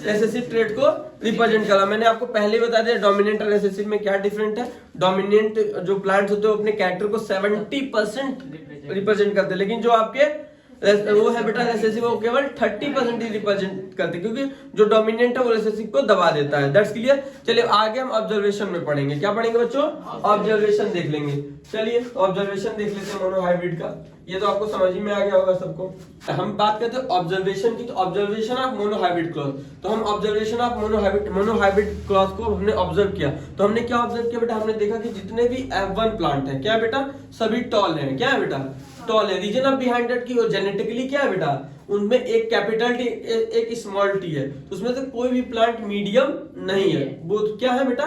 रिसेसिव ट्रेट को रिप्रेजेंट कर रहा है। मैंने आपको पहले ही बता दिया डोमिनेंट और रिसेसिव में क्या डिफरेंट है। डोमिनेंट जो प्लांट्स होते हैं वो अपने कैरेक्टर को 70% रिप्रेजेंट करते हैं, लेकिन जो आपके वो है बेटा रिसेसिव, वो केवल 30% ही रिप्रेजेंट करते, क्योंकि जो डोमिनेंट है वो रिसेसिव को दबा देता है। That's clear. चलिए आगे हम ऑब्जर्वेशन में पढ़ेंगे। क्या पढ़ेंगे बच्चों, ऑब्जर्वेशन देख लेंगे। चलिए ऑब्जर्वेशन देख लेते हैं मोनो हाइब्रिड का। ये तो आपको समझ ही में आ गया होगा सबको। हम बात करते हैं ऑब्जर्वेशन की, तो observation of mono hybrid cross. तो हम observation of mono hybrid cross को हमने ऑब्जर्व किया। तो हमने क्या ऑब्जर्व किया बेटा, हमने देखा कि जितने भी F1 प्लांट है, क्या है बेटा, सभी टॉल है। क्या है बेटा, टॉल है। रीजन ऑफ बिहाइंड दैट की जेनेटिकली क्या है बेटा, उनमें एक कैपिटल टी एक स्मॉल टी है, तो उसमें से कोई भी प्लांट मीडियम नहीं है, वो क्या है बेटा,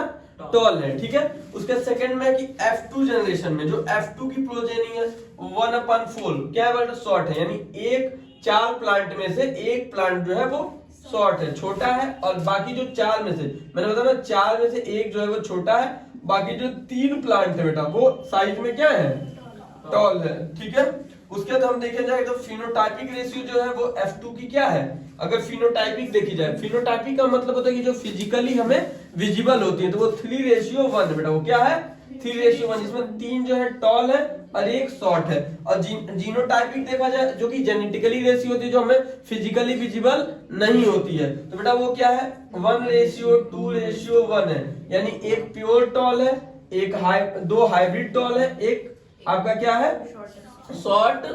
टॉल है। ठीक है। उसके सेकंड में कि F2 जनरेशन में जो F2 की प्रोजेनी है 1/4 क्या है बेटा, शॉर्ट है। यानी एक 4 प्लांट में से एक प्लांट जो है वो शॉर्ट है, छोटा है, और बाकी जो 4 में से, मैंने बताया ना 4 में से एक जो है वो छोटा है, बाकी जो 3 प्लांट है बेटा वो साइज में क्या है, टॉल है। ठीक है। उसके बाद हम देखे जाए तो फिनोटाइपिक रेशियो जो है वो F2 की क्या है, अगर फिनोटाइपिक देखी जाए, फिनोटाइपिक का मतलब होता है कि जो फिजिकली हमें विजिबल होती है, तो वो 3:1 है बेटा। वो क्या है, 3:1, इसमें 3 जो है टॉल है और एक शॉर्ट है। और जीनोटाइपिक देखा जाए जो कि जेनेटिकली रेशियो होती है, जो हमें फिजिकली विजिबल नहीं होती है, तो बेटा वो क्या है, 1:2:1 है। यानी एक प्योर टॉल है, एक दो हाइब्रिड टॉल है, एक आपका क्या है, शॉर्ट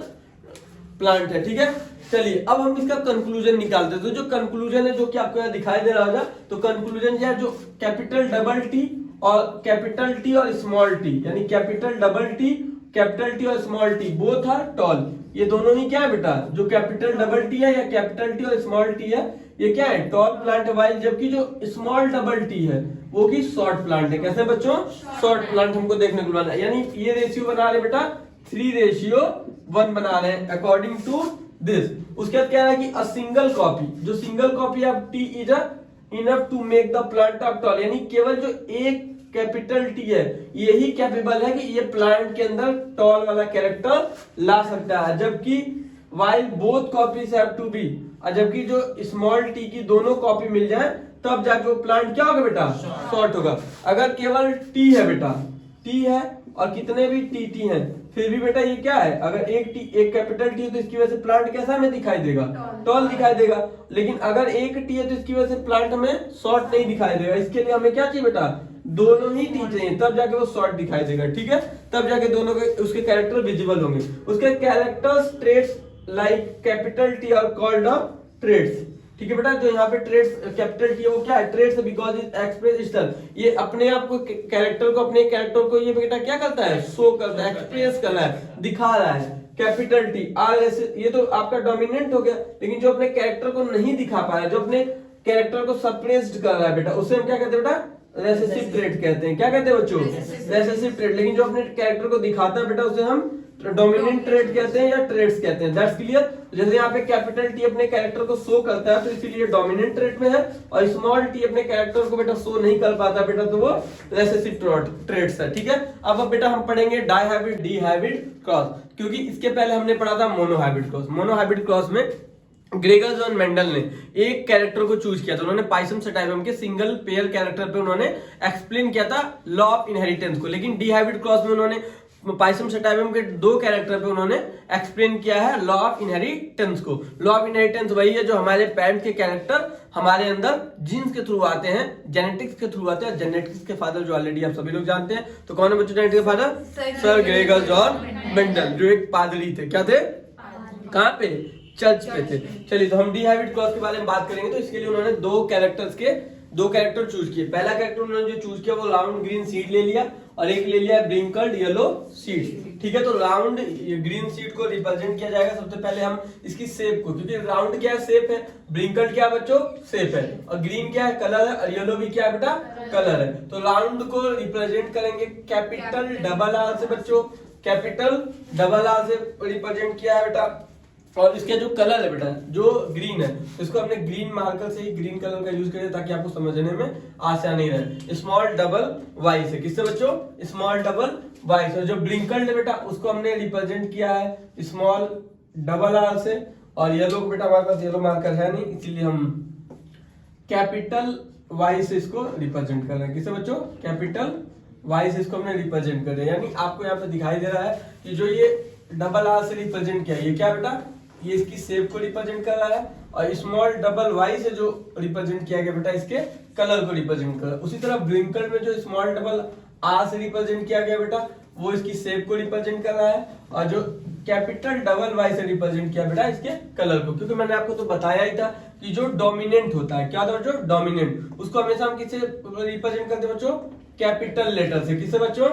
प्लांट है। ठीक है। चलिए अब हम इसका कंक्लूजन निकालते हैं। तो जो कंक्लूजन है जो कि आपको यहाँ दिखाई दे रहा होगा, तो कंक्लूजन क्या है, जो कैपिटल डबल टी और कैपिटल टी और स्मॉल टी, यानी capital double T capital T और small T both are tall. ये दोनों ही क्या है बेटा, जो कैपिटल डबल टी है या कैपिटल टी और स्मॉल टी है, ये क्या है, टॉल प्लांट है। वाइल जबकि जो स्मॉल डबल टी है वो की शॉर्ट प्लांट है। कैसे बच्चों, शॉर्ट प्लांट हमको देखने को मिला। यानी ये रेशियो बना रहे बेटा 3:1 बना रहे हैं अकॉर्डिंग टू दिस। उसके बाद क्या है कि अ सिंगल कॉपी, जो single copy of T is enough to make the plant of tall. यानी केवल जो एक कैपिटल टी है यही कैपेबल है कि ये प्लांट के अंदर टॉल वाला कैरेक्टर ला सकता है। जबकि while both copies have to be, जबकि जो स्मॉल टी की दोनों कॉपी मिल जाए तब जाके वो प्लांट क्या होगा बेटा, शॉर्ट होगा। अगर केवल टी है बेटा, टी है और कितने भी टी हैं, फिर भी बेटा ये क्या है, अगर एक कैपिटल टी है तो इसकी वजह से प्लांट कैसा हमें दिखाई देगा, टॉल दिखाई देगा। लेकिन अगर एक टी है तो इसकी वजह से प्लांट हमें शॉर्ट नहीं दिखाई देगा। इसके लिए हमें क्या चाहिए बेटा, दोनों ही टी चाहिए, तब जाके वो शॉर्ट दिखाई देगा। ठीक है, तब जाके दोनों के उसके कैरेक्टर विजिबल होंगे। उसके characters traits like capital T R called traits. ठीक है बेटा, जो यहाँ पे ट्रेट्स कैपिटल टी है वो क्या है, traits, because it express itself. ये अपने आप को कैरेक्टर को, अपने कैरेक्टर को ये बेटा क्या करता है, शो करता है, एक्सप्रेस कर रहा है, दिखा रहा है। कैपिटल टी आर ऐसे, ये तो आपका डोमिनेंट हो गया। लेकिन जो अपने कैरेक्टर को नहीं दिखा पा रहा है, जो अपने कैरेक्टर को सप्रेस्ड कर रहा है बेटा, उसे हम क्या कहते हैं बेटा, रेसेसिव ट्रेट कहते हैं। क्या कहते हैं बच्चों, रेसेसिव ट्रेट। लेकिन जो अपने कैरेक्टर को दिखाता है बेटा उसे हम डोमिनेंट ट्रेट कहते हैं या ट्रेट्स कहते हैं। That's clear. जैसे यहाँ पे कैपिटल टी अपने कैरेक्टर को शो करता है तो इसीलिए डोमिनेंट ट्रेट में है, और स्मॉल टी अपने कैरेक्टर को बेटा शो नहीं कर पाता बेटा, तो वो रेसेसिव ट्रेट्स है। ठीक है, अब बेटा हम पढ़ेंगे डाइहाइब्रिड डिहाइब्रिड क्रॉस, क्योंकि इसके पहले हमने पढ़ा था मोनोहाइब्रिड क्रॉस। मोनोहाइब्रिड क्रॉस में ग्रेगर और मेंडल ने एक कैरेक्टर को चूज किया था। उन्होंने पाइसम सेटाइवम के सिंगल पेयर कैरेक्टर पे उन्होंने एक्सप्लेन किया था लॉ ऑफ इनहेरिटेंस को। लेकिन डिहाइब्रिड क्रॉस में उन्होंने पाइसम सेटाइवम के दो कैरेक्टर पे उन्होंने एक्सप्लेन किया है लॉ ऑफ इनहेरिटेंस को। लॉ ऑफ इनहेरिटेंस वही है जो हमारे पेरेंट्स के कैरेक्टर हमारे अंदर जीन्स के थ्रू आते हैं, जेनेटिक्स के थ्रू आते हैं। जेनेटिक्स के फादर जो ऑलरेडी आप सभी लोग जानते हैं, तो कौन है बच्चों जेनेटिक्स के फादर, सर ग्रेगर और मेंडल, जो एक पादरी थे। क्या थे, कहाँ पे, चर्च पे थे। चलिए, तो हम डिहाइब्रिड क्रॉस के बारे में बात करेंगे। तो इसके लिए उन्होंने दो कैरेक्टर चूज किए। पहला कैरेक्टर उन्होंने जो चूज किया वो राउंड ग्रीन सीड ले लिया, और एक ले लिया ब्रिंकल्ड येलो सीड। ठीक है, तो राउंड ग्रीन सीड को रिप्रेजेंट किया जाएगा सबसे पहले हम इसकी शेप को, क्योंकि राउंड क्या है, शेप है, ब्रिंकल्ड क्या है बच्चों, शेप है, और ग्रीन क्या है, कलर है, और येलो भी क्या है बेटा, कलर है। तो राउंड को रिप्रेजेंट करेंगे कैपिटल डबल आर से बच्चों, कैपिटल डबल आर से रिप्रेजेंट किया है बेटा। और इसके जो कलर है बेटा, जो ग्रीन है, इसको हमने ग्रीन मार्कर से ही ग्रीन कलर का यूज करें ताकि आपको समझने में आसानी रहे। स्मॉल डबल वाई से, किससे बच्चों, स्मॉल डबल वाई से। जो ब्लिंकल्ड है बेटा उसको हमने रिप्रेजेंट किया है स्मॉल डबल आर से, और येलो को बेटा हमारे पास येलो मार्कर है नहीं, इसीलिए हम कैपिटल वाई से इसको रिप्रेजेंट कर रहे हैं। किससे बच्चों, कैपिटल वाई से इसको हमने रिप्रेजेंट कर रहे हैं। यानी आपको यहाँ पे दिखाई दे रहा है कि जो ये डबल आर से रिप्रेजेंट किया, ये क्या बेटा, ये इसकी शेप को रिप्रेजेंट कर रहा है, और स्मॉल डबल वाई से जो रिप्रेजेंट किया गया बेटा इसके कलर को रिप्रेजेंट कर रहा है। उसी तरह ब्लिंकल्ड में जो स्मॉल डबल आर से रिप्रेजेंट किया गया बेटा वो इसकी शेप को रिप्रेजेंट कर रहा है, और जो कैपिटल डबल वाई से रिप्रेजेंट किया बेटा इसके कलर को। क्योंकि मैंने आपको तो बताया ही था कि जो डोमिनेंट होता है, क्या होता है जो डोमिनेंट, उसको हमेशा हम किससे रिप्रेजेंट करते हैं बच्चों, कैपिटल लेटर से। किससे बच्चों,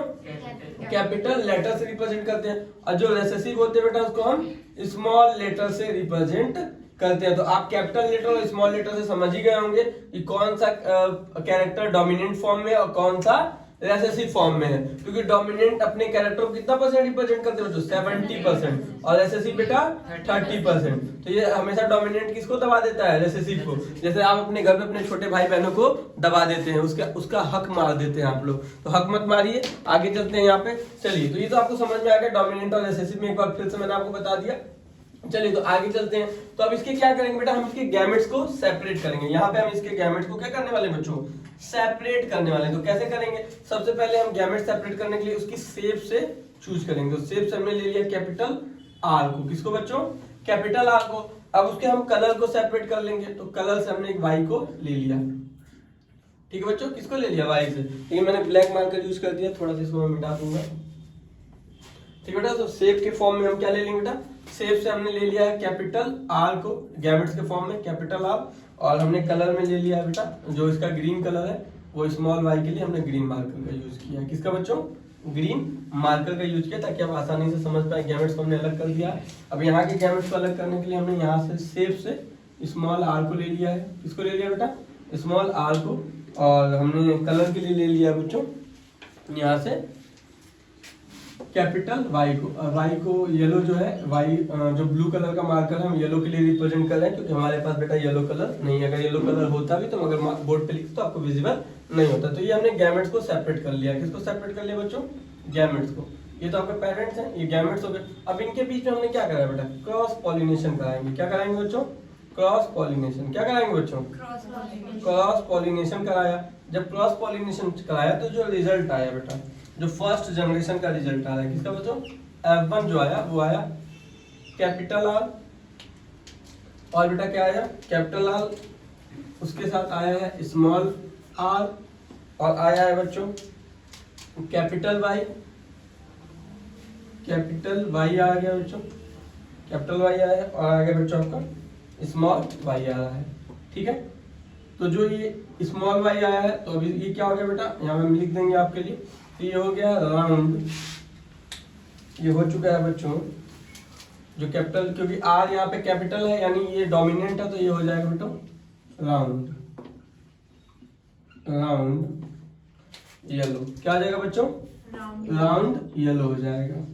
कैपिटल लेटर से रिप्रेजेंट करते हैं। और जो रेसेसिव होते हैं बेटा उसको हम स्मॉल लेटर से रिप्रेजेंट करते हैं। तो आप कैपिटल लेटर और स्मॉल लेटर से समझ ही गए होंगे कि कौन सा कैरेक्टर डोमिनेंट फॉर्म में और कौन सा रेसेसिव फॉर्म में है। क्योंकि डोमिनेंट अपने कैरेक्टर को कितना परसेंट रिप्रेजेंट करते हो, 70%, और रेसेसिव बेटा 30%। तो ये हमेशा डोमिनेंट किसको दबा देता है, रेसेसिव को। जैसे आप अपने घर में अपने छोटे भाई बहनों को दबा देते हैं, उसका हक मार देते हैं आप लोग, तो हक मत मारिए। आगे चलते हैं यहाँ पे। चलिए, तो ये तो आपको समझ में आ गया डोमिनेंट और रेसेसिव में, एक बार फिर से मैंने आपको बता दिया। चलिए, तो आगे चलते हैं। तो अब इसके क्या करेंगे बेटा, हम इसके गैमेट्स को सेपरेट करेंगे। यहाँ पे हम इसके गैमेट्स को क्या करने वाले बच्चों, सेपरेट करने वाले। तो कैसे करेंगे, सबसे पहले हम गैमेट सेपरेट करने के लिए उसकी शेप से चूज करेंगे। तो शेप से हमने ले लिया कैपिटल आर को, किसको बच्चों, कैपिटल आर को। अब उसके हम कलर को सेपरेट कर लेंगे। तो कलर से हमने एक वाई को ले लिया। ठीक है बच्चों, किसको ले लिया, वाई से। लेकिन मैंने ब्लैक मार्कर यूज कर दिया, थोड़ा सा इसको मैं मिटा दूंगा। ठीक है बेटा, तो शेप के फॉर्म में हम क्या ले लेंगे बेटा, शेप से हमने ले लिया है कैपिटल आर को, गैमेट्स के फॉर्म में कैपिटल आर, और हमने कलर में ले लिया है बेटा जो इसका ग्रीन कलर है, वो स्मॉल वाई के लिए हमने ग्रीन मार्कर का यूज किया है। किसका बच्चों, ग्रीन मार्कर का यूज किया ताकि आप आसानी से समझ पाए। गैमेट्स को हमने अलग कर दिया। अब यहाँ के गैमेट्स को अलग करने के लिए हमने यहाँ से शेप से स्मॉल आर को ले लिया है। किसको ले लिया बेटा? स्मॉल आर को। और हमने कलर के लिए ले लिया बच्चों यहाँ से कैपिटल वाई को। और वाई को येलो जो है, वाई जो ब्लू कलर का मार्कर है हम येलो के लिए रिप्रेजेंट कर रहे हैं क्योंकि हमारे पास बेटा येलो कलर नहीं है। अगर येलो कलर होता भी तो मगर बोर्ड पे लिखते तो आपको विजिबल नहीं होता। तो ये हमने गैमेट्स को सेपरेट कर लिया। किसको सेपरेट कर लिया बच्चों? गैमेट्स को। ये तो आपके पेरेंट्स हैं, ये गैमेट्स हो गए। अब इनके बीच में हमने क्या करा बेटा? क्रॉस पॉलिनेशन कराएंगे। क्या कराएंगे बच्चों? Cross pollination. क्या कराएंगे बच्चों? क्रॉस पॉलिनेशन कराया। जब क्रॉस पॉलिनेशन कराया तो जो रिजल्ट आया बेटा, जो फर्स्ट जनरेशन का रिजल्ट आ रहा है किसका बच्चों? F1 जो आया वो आया कैपिटल आर। और बेटा क्या आया? Capital are. उसके साथ आया है स्मॉल आर। और आया है बच्चों कैपिटल वाई। कैपिटल वाई आ गया बच्चों, कैपिटल वाई आया है। और आ गया बच्चों आपका स्मॉल वाई आ रहा है। ठीक है, तो जो ये स्मॉल वाई आया है तो अभी ये क्या हो गया बेटा? यहाँ पे हम लिख देंगे आपके लिए। तो ये हो गया राउंड। ये हो चुका है बच्चों जो कैपिटल, क्योंकि आर यहाँ पे कैपिटल है यानी ये डोमिनेंट है तो ये हो जाएगा बेटा राउंड। Round yellow. क्या आ जाएगा बच्चों? राउंड येलो हो जाएगा।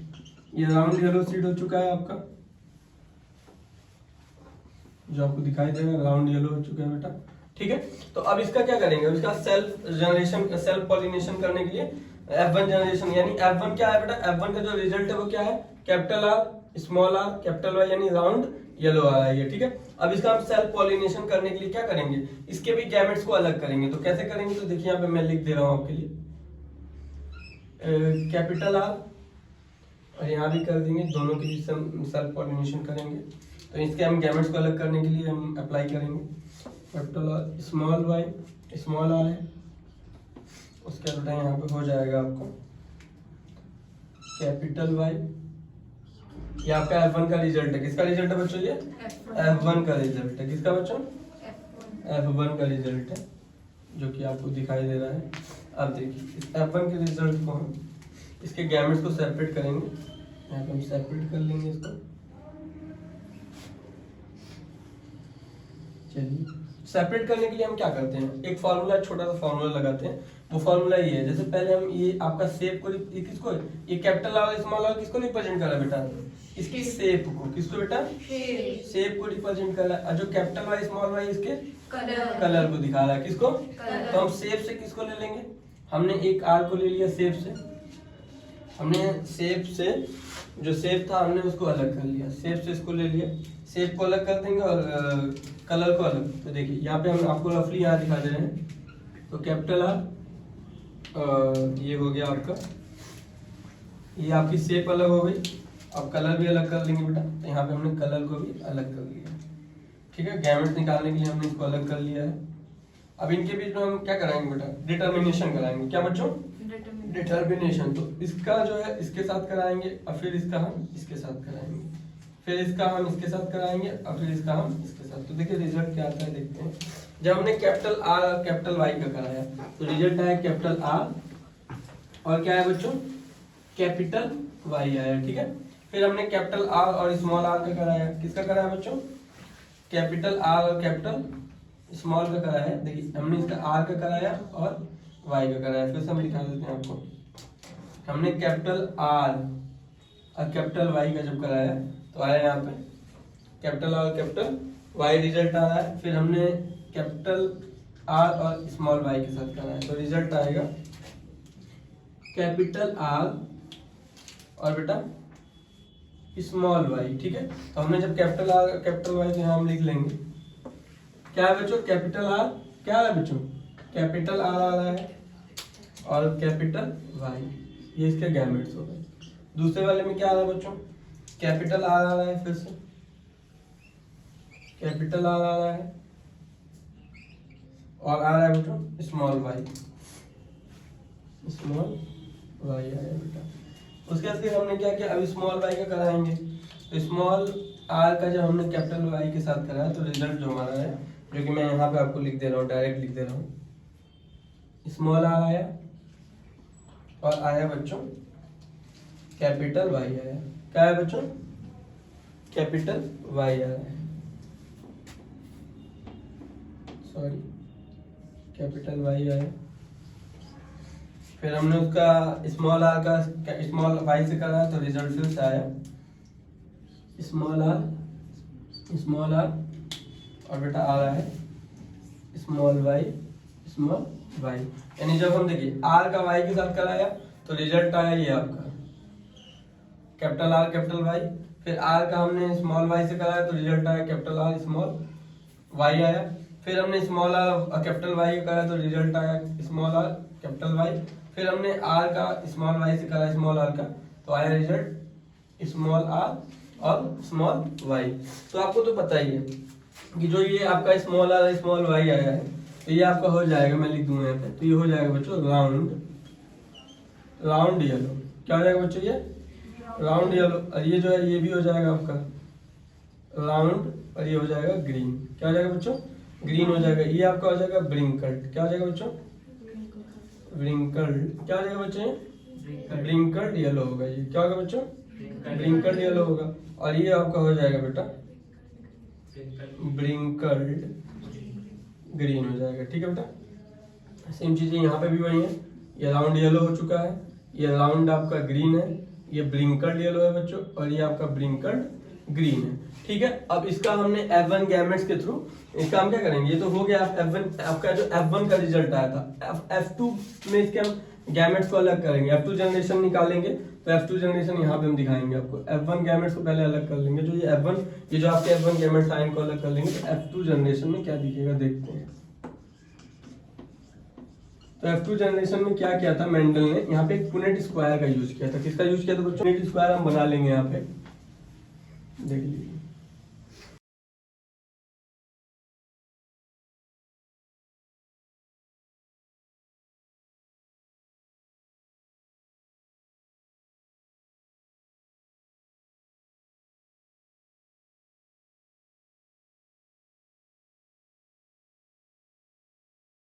ये राउंड येलो सीड हो चुका है आपका, जो आपको दिखाई दे रहा है राउंड येलो हो चुका है बेटा। ठीक है, तो अब इसका क्या करेंगे? इसका सेल्फ जनरेशन, सेल्फ पॉलिनेशन करने के लिए F1 जनरेशन, यानी F1 क्या है बेटा? F1 का जो रिजल्ट है वो क्या है? Capital R small R capital Y यानी राउंड येलो आ रहा है ये। ठीक है, अब इसका हम सेल्फ पॉलिनेशन करने के लिए क्या करेंगे? इसके भी गैमेट्स को अलग करेंगे। तो कैसे करेंगे? तो देखिए यहाँ पे मैं लिख दे रहा हूँ आपके लिए कैपिटल आर और यहाँ भी कर देंगे, दोनों के बीच हम सेल्फ पॉलिनेशन करेंगे। तो इसके हम गैमेट्स को अलग करने के लिए हम अप्लाई करेंगे capital R small Y small R है। उसके बेटा यहाँ पे हो जाएगा आपको कैपिटल वाई। ये आपका F1 का रिजल्ट है। किसका रिजल्ट है बच्चों? ये F1 का रिजल्ट है। किसका बच्चों? F1 का रिजल्ट है जो कि आपको दिखाई दे रहा है। अब देखिए इस F1 के रिजल्ट को हम इसके गैमेट्स को सेपरेट करेंगे। यहाँ पे हम सेपरेट कर लेंगे इसको। चलिए, सेपरेट करने के लिए हम क्या करते हैं? एक फॉर्मूला, छोटा सा फॉर्मूला लगाते हैं। वो फॉर्मूला ये है, जैसे पहले हम ये आपका शेप को, ये किसको, ये कैपिटल आर स्मॉल आर किसको रिप्रेजेंट कर रहा है बेटा? इसकी शेप को। किसको बेटा? शेप को रिप्रेजेंट कर रहा है। और जो कैपिटल वाई स्मॉल वाई इसके कलर को दिखा रहा है। किसको? तो हम शेप से किसको ले लेंगे? हमने एक आर को ले लिया शेप से। हमने शेप से जो शेप था हमने उसको अलग कर लिया। शेप से इसको ले लिया, शेप को अलग कर देंगे और कलर को अलग। तो देखिए यहाँ पे हम आपको रफली यहाँ दिखा दे रहे हैं। तो कैपिटल आर ये हो गया आपका, ये आपकी शेप अलग हो गई। अब कलर भी अलग कर देंगे बेटा। तो यहाँ पे हमने कलर को भी अलग कर लिया। ठीक है, गैमेट्स निकालने के लिए हमने इसको अलग कर लिया है। अब इनके बीच में हम क्या कराएंगे बेटा? डिटर्मिनेशन कराएंगे। क्या बच्चों? डिटर्मिनेशन। तो इसका जो है इसके साथ कराएंगे और फिर इसका हम इसके साथ कराएंगे, फिर इसका हम इसके साथ कराएंगे और फिर इसका हम इसके साथ। तो देखिए रिजल्ट क्या आता है, देखते हैं। जब हमने कैपिटल आर और कैपिटल वाई का कराया तो रिजल्ट आया कैपिटल आर और क्या है बच्चों? कैपिटल वाई आया। ठीक है, फिर हमने कैपिटल आर और स्मॉल आर का कराया। किसका कराया बच्चों? कैपिटल आर और कैपिटल स्मॉल का कराया है। देखिए हमने इसका आर का कराया और वाई का कराया। फिर से हम दिखा देते हैं आपको। हमने कैपिटल आर और कैपिटल वाई का जब कराया तो आया यहाँ पे कैपिटल आर और कैपिटल वाई रिजल्ट आ रहा है। फिर हमने कैपिटल आर और स्मॉल वाई के साथ कराया तो रिजल्ट आएगा कैपिटल आर और बेटा स्मॉल वाई। ठीक है, तो हमने जब कैपिटल आर कैपिटल वाई तो यहाँ हम लिख लेंगे क्या है बच्चों? कैपिटल आर क्या है बच्चों? कैपिटल आर आ रहा है और कैपिटल वाई, ये इसके गैमेट्स हो गए। दूसरे वाले में क्या आ रहा है बच्चों? कैपिटल आर आ रहा है, फिर से कैपिटल आर आ रहा है और आ रहा है बच्चों स्मॉल वाई। स्मॉल वाई आया बेटा। उसके बाद फिर हमने क्या किया? अब स्मॉल वाई का कराएंगे। तो स्मॉल आर का जब हमने कैपिटल वाई के साथ कराया तो रिजल्ट जो हमारा है, जो कि मैं यहाँ पे आपको लिख दे रहा हूँ, डायरेक्ट लिख दे रहा हूँ। स्मॉल आर आया और आया बच्चों कैपिटल वाई आया। क्या है बच्चों? कैपिटल वाई आया, सॉरी कैपिटल वाई आया। फिर हमने उसका स्मॉल आर का स्मॉल वाई से करा तो रिजल्ट फिर से आया स्मॉल आर और बेटा आ रहा है स्मॉल वाई। यानी जब हम देखिए आर का वाई के साथ कराया तो रिजल्ट आया ये आपका कैपिटल आर कैपिटल वाई। फिर आर का हमने स्मॉल वाई से कराया तो रिजल्ट आया कैपिटल आर स्मॉल वाई आया। फिर हमने स्मॉल आर कैपिटल वाई का कराया तो रिजल्ट आया स्मॉल आर कैपिटल वाई। फिर हमने आर का स्मॉल वाई से कराया स्मॉल आर का तो आया रिजल्ट स्मॉल आर और स्मॉल वाई। तो आपको तो पता ही है कि जो ये आपका स्मॉल आर स्मॉल वाई आया है तो ये आपका हो जाएगा, मैं लिख दूंगा यहाँ पे, तो ये हो जाएगा बच्चों राउंड येलो। क्या हो जाएगा बच्चों? ये राउंड येलो। और ये जो है ये भी हो जाएगा आपका राउंड और ये हो जाएगा ग्रीन। क्या हो जाएगा बच्चों? ग्रीन हो जाएगा। ये आपका हो जाएगा ब्रिंकल्ड। क्या हो जाएगा बच्चों? ब्रिंकल्ड। क्या हो जाएगा बच्चों? ब्रिंकल्ड येलो होगा। ये क्या होगा बच्चों? ब्रिंकल्ड येलो होगा। और ये आपका हो जाएगा बेटा ब्रिंकल्ड ग्रीन हो जाएगा। ठीक है बेटा, सेम चीजें यहाँ पे भी वही है। ये राउंड येलो हो चुका है, ये राउंड आपका ग्रीन है, ये ब्रिंकल्ड येलो है बच्चों और ये आपका ब्रिंकल्ड ग्रीन है। ठीक है, अब इसका हमने F1 गैमेट्स के थ्रू इसका हम क्या करेंगे? ये तो हो गया F1 आपका जो F1 का रिजल्ट आया था। F2 में इसके हम गैमेट्स को अलग करेंगे, F2 जनरेशन निकालेंगे तो F2 जनरेशन यहाँ पे हम दिखाएंगे आपको। F1 गैमेट्स को पहले अलग कर लेंगे, जो ये F1 ये जो आपके F1 गैमेट्स आए इनको अलग कर लेंगे तो F2 जनरेशन में क्या दिखेगा देखते हैं। तो F2 जनरेशन में क्या किया था मेंडल ने? यहाँ पे एक पुनेट स्क्वायर का यूज किया था। किसका यूज किया था बच्चों? पुनेट स्क्वायर हम बना लेंगे यहाँ पे, देख लीजिए।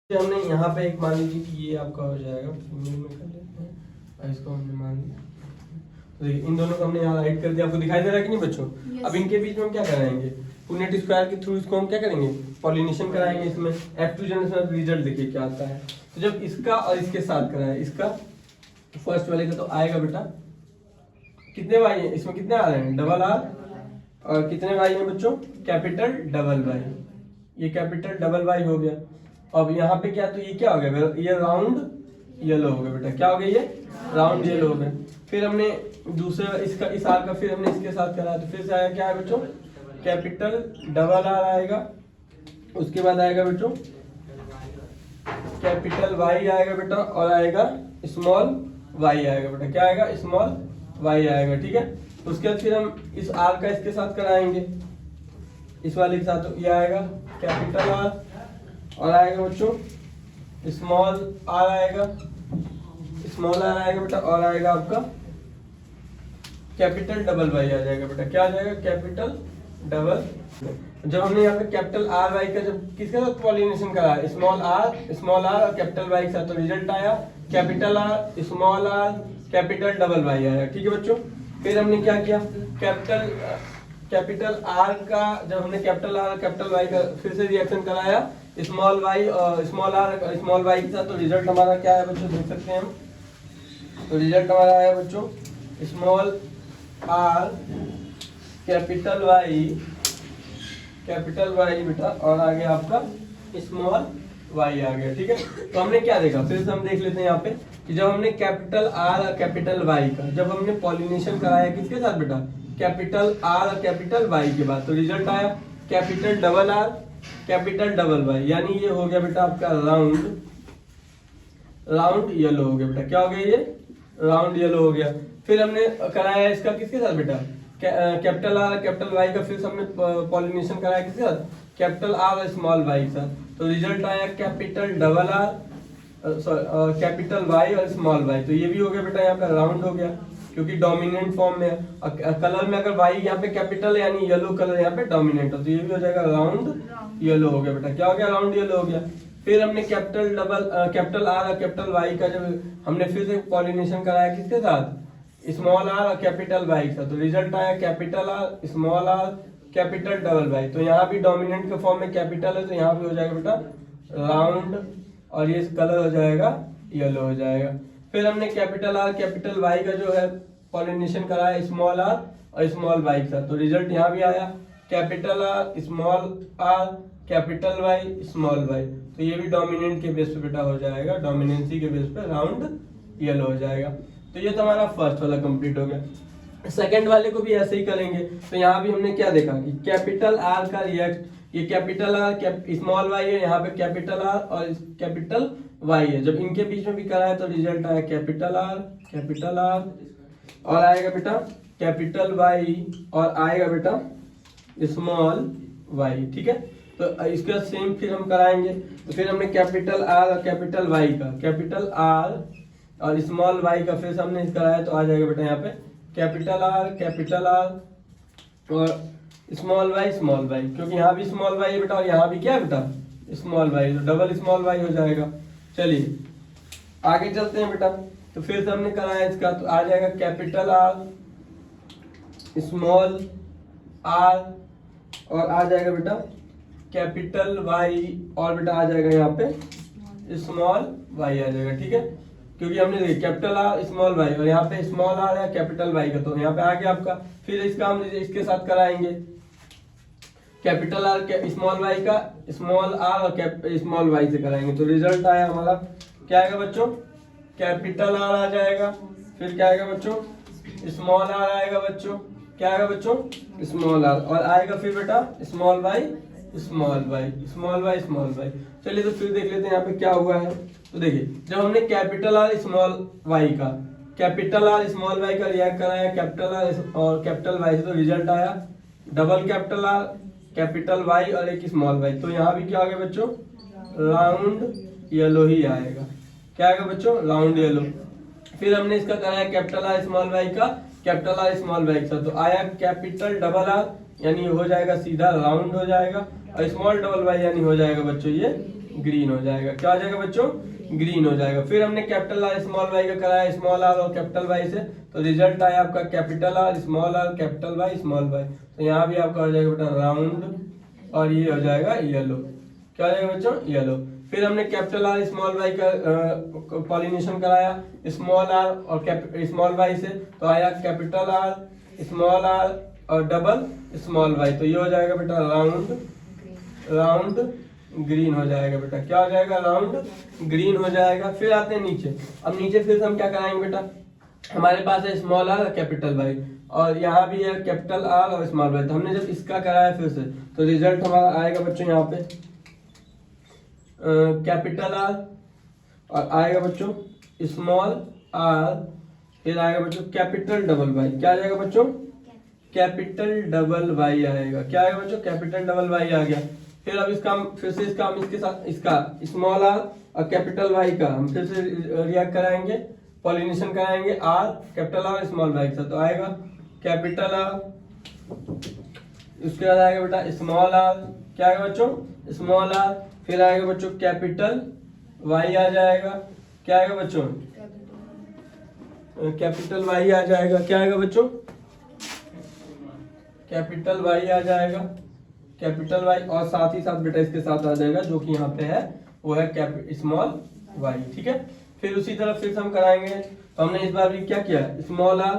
हमने यहाँ पे एक मान लीजिए कि ये आपका हो जाएगा, फीमेल में कर लेते हैं और इसको हमने मान लिया। तो देखिए इन दोनों को हमने यहाँ राइट कर दिया। आपको दिखाई दे रहा है कि नहीं बच्चों? अब इनके बीच में हम क्या कराएंगे? पुनेट स्क्वायर के थ्रू इसको हम क्या करेंगे? पॉलिनेशन कराएंगे। इसमें F2 जनरेशन रिजल्ट देखिए क्या आता है। तो जब इसका और इसके साथ कराए, इसका फर्स्ट वाले का तो आएगा बेटा कितने वाई है इसमें? कितने आ रहे हैं? Double R. और कितने वाई है बच्चों? Capital double Y. ये कैपिटल डबल वाई हो गया। अब यहाँ पे क्या, तो ये क्या हो गया? ये राउंड येलो हो गया बेटा। क्या हो गया? ये राउंड येलो हो गया। फिर हमने दूसरे इसका इस आर का फिर हमने इसके साथ कराया तो फिर से आया क्या है बच्चों? कैपिटल डबल आर आएगा। उसके बाद आएगा बच्चों कैपिटल वाई आएगा बेटा और आएगा स्मॉल वाई आएगा बेटा। क्या आएगा? स्मॉल वाई आएगा। ठीक है, उसके बाद फिर हम इस आर का इसके साथ कराएंगे, इस वाले के साथ। तो ये आएगा कैपिटल आर और आएगा बच्चों स्मॉल आर आएगा, स्मॉल आर आएगा बेटा और आएगा आपका कैपिटल डबल वाई आ जाएगा बेटा। क्या आ जाएगा? Capital double. जब हमने यहाँ पे कैपिटल आर वाई का जब किसके साथ पॉलिनेशन करा, स्मॉल आर और कैपिटल वाई के साथ, तो रिजल्ट आया capital R small R capital double Y आया। ठीक है बच्चों, फिर हमने क्या किया? कैपिटल आर का जब हमने कैपिटल आर कैपिटल वाई का फिर से रिएक्शन कराया स्मॉल वाई और स्मॉल आर स्मॉल वाई के साथ, तो रिजल्ट हमारा क्या है बच्चों? देख सकते हैं हम। तो रिजल्ट हमारा आया बच्चों स्मॉल आर कैपिटल वाई बेटा और आगे आपका स्मॉल वाई आ गया। ठीक है, तो हमने क्या देखा? फिर से हम देख लेते हैं यहाँ पे कि जब हमने कैपिटल आर और कैपिटल वाई का जब हमने पॉलिनेशन कराया किसके साथ बेटा? कैपिटल आर और कैपिटल वाई के बाद, तो रिजल्ट आया capital double R capital double Y. यानी ये हो गया बेटा आपका राउंड येलो हो गया बेटा। क्या हो गया? ये राउंड येलो हो गया। फिर हमने कराया इसका किसके साथ बेटा? कैपिटल आर कैपिटल वाई का फिर हमने पॉलिनेशन कराया किसके साथ? कैपिटल आर और स्मॉल वाई के साथ। तो रिजल्ट आया capital double R capital Y और स्मॉल वाई। तो ये भी हो गया बेटा यहाँ पे राउंड हो गया क्योंकि डोमिनेंट फॉर्म में है। कलर में अगर वाई यहाँ पे कैपिटल है यानी येलो कलर यहाँ पे डोमिनेंट है, तो ये भी हो जाएगा राउंड येलो हो गया बेटा। क्या हो गया? राउंड येलो हो गया। फिर हमने कैपिटल आर और कैपिटल वाई का जब हमने फिर से पॉलिनेशन कराया किसके साथ, स्मॉल आर और कैपिटल वाई का, तो रिजल्ट आया capital R small R capital double Y. तो यहाँ भी डोमिनेंट के फॉर्म में कैपिटल है, तो यहाँ भी हो जाएगा बेटा राउंड, और ये कलर हो जाएगा येलो हो जाएगा। फिर हमने कैपिटल आर कैपिटल वाई का जो है पॉलिनेशन कराया स्मॉल आर और स्मॉल वाई का, तो रिजल्ट यहाँ भी आया capital R capital Y small Y. तो ये भी डोमिनेंट के बेस पे बेटा हो जाएगा, डोमिनेंसी के बेस पे राउंड येलो हो जाएगा। तो ये तो हमारा फर्स्ट वाला कंप्लीट हो गया। सेकंड वाले को भी ऐसे ही करेंगे। तो यहाँ भी हमने क्या देखा कि कैपिटल आर का रिएक्ट, ये कैपिटल आर स्मॉल वाई है, यहाँ पे कैपिटल आर और कैपिटल वाई है, जब इनके बीच में भी कराया तो रिजल्ट आया कैपिटल आर और आएगा बेटा कैपिटल वाई और आएगा बेटा स्मॉल वाई। ठीक है, तो इसका सेम फिर हम कराएंगे। तो फिर हमने कैपिटल आर और कैपिटल वाई का, कैपिटल आर और स्मॉल वाई का फिर से हमने कराया, तो आ जाएगा बेटा यहाँ पे कैपिटल आर और स्मॉल वाई, क्योंकि यहाँ भी स्मॉल वाई है बेटा और यहाँ भी क्या है बेटा स्मॉल वाई, तो डबल स्मॉल वाई हो जाएगा। चलिए आगे चलते हैं बेटा। तो फिर से हमने कराया इसका, तो आ जाएगा कैपिटल आर स्मॉल आर और आ जाएगा बेटा कैपिटल वाई और बेटा आ जाएगा यहाँ पे स्मॉल वाई आ जाएगा। ठीक है, क्योंकि हमने देखा कैपिटल आर स्मॉल वाई और यहाँ पे स्मॉल आर है कैपिटल वाई का, तो यहाँ पे आ गया आपका। फिर इसका हम इसके साथ कराएंगे कैपिटल आर स्मॉल वाई का स्मॉल आर और स्मॉल वाई से कराएंगे, तो रिजल्ट आया हमारा क्या आएगा बच्चों, कैपिटल आर आ जाएगा, फिर क्या आएगा बच्चों स्मॉल आर आएगा बच्चों, क्या आएगा बच्चों स्मॉल आर और आएगा फिर बेटा स्मॉल वाई। चलिए तो फिर देख लेते हैं यहाँ पे क्या हुआ है। तो देखिए जब हमने कैपिटल आर स्मॉल वाई का रिएक्ट कराया कैपिटल आर और कैपिटल वाई से, तो रिजल्ट आया double capital R capital Y और एक स्मॉल वाई। तो यहाँ भी क्या आ गया बच्चों राउंड येलो ही आएगा, क्या आएगा बच्चों राउंड येलो। फिर हमने इसका कराया कैपिटल आर स्मॉल वाई का कैपिटल आर स्मॉल वाई का, तो आया कैपिटल डबल आर यानी हो जाएगा सीधा राउंड हो जाएगा, और स्मॉल डबल वाई यानी हो जाएगा बच्चों ये ग्रीन हो जाएगा। क्या हो जाएगा बच्चों ग्रीन हो जाएगा। फिर हमने कैपिटल आर स्मॉल वाई का कराया स्मॉल आर और कैपिटल वाई से, तो रिजल्ट आया आपका capital R small R capital Y small Y. तो यहाँ भी आपका हो जाएगा बेटा राउंड और ये हो जाएगा येलो, क्या हो जाएगा बच्चों येलो। फिर हमने कैपिटल आर स्मॉल वाई का पॉलिनेशन कराया स्मॉल आर और स्मॉल वाई से, तो आया कैपिटल आर स्मॉल आर और डबल स्मॉल वाई, तो ये हो जाएगा बेटा राउंड ग्रीन हो जाएगा बेटा, क्या हो जाएगा राउंड ग्रीन हो जाएगा। फिर आते हैं नीचे। अब नीचे फिर से हम क्या कराएंगे बेटा, हमारे पास है स्मॉल आर और कैपिटल वाई और यहाँ भी है कैपिटल आर और स्मॉल वाई। तो हमने जब इसका कराया फिर से, तो रिजल्ट हमारा आएगा बच्चों यहाँ पे कैपिटल आर और आएगा बच्चों स्मॉल आर, फिर आएगा बच्चों कैपिटल डबल वाई, क्या आ जाएगा बच्चों कैपिटल डबल वाई आएगा, क्या आएगा बच्चों कैपिटल डबल वाई आ गया। फिर अब इसका फिर से इसका हम इसके साथ इसका स्मॉल आर और कैपिटल वाई का हम फिर से रिएक्ट कराएंगे पॉलिनेशन कराएंगे R capital R small Y का, तो आएगा कैपिटल आर, उसके बाद आएगा बेटा स्मॉल आर, क्या आएगा बच्चों स्मॉल आर, फिर आएगा बच्चों कैपिटल वाई आ जाएगा, क्या आएगा बच्चों कैपिटल वाई आ जाएगा, क्या आएगा बच्चों कैपिटल वाई आ जाएगा कैपिटल वाई, और साथ ही साथ बेटा इसके साथ आ जाएगा जो कि यहाँ पे है वो है स्मॉल वाई। ठीक है, फिर उसी तरह फिर हम कराएंगे। तो हमने इस बार भी क्या किया स्मॉल आर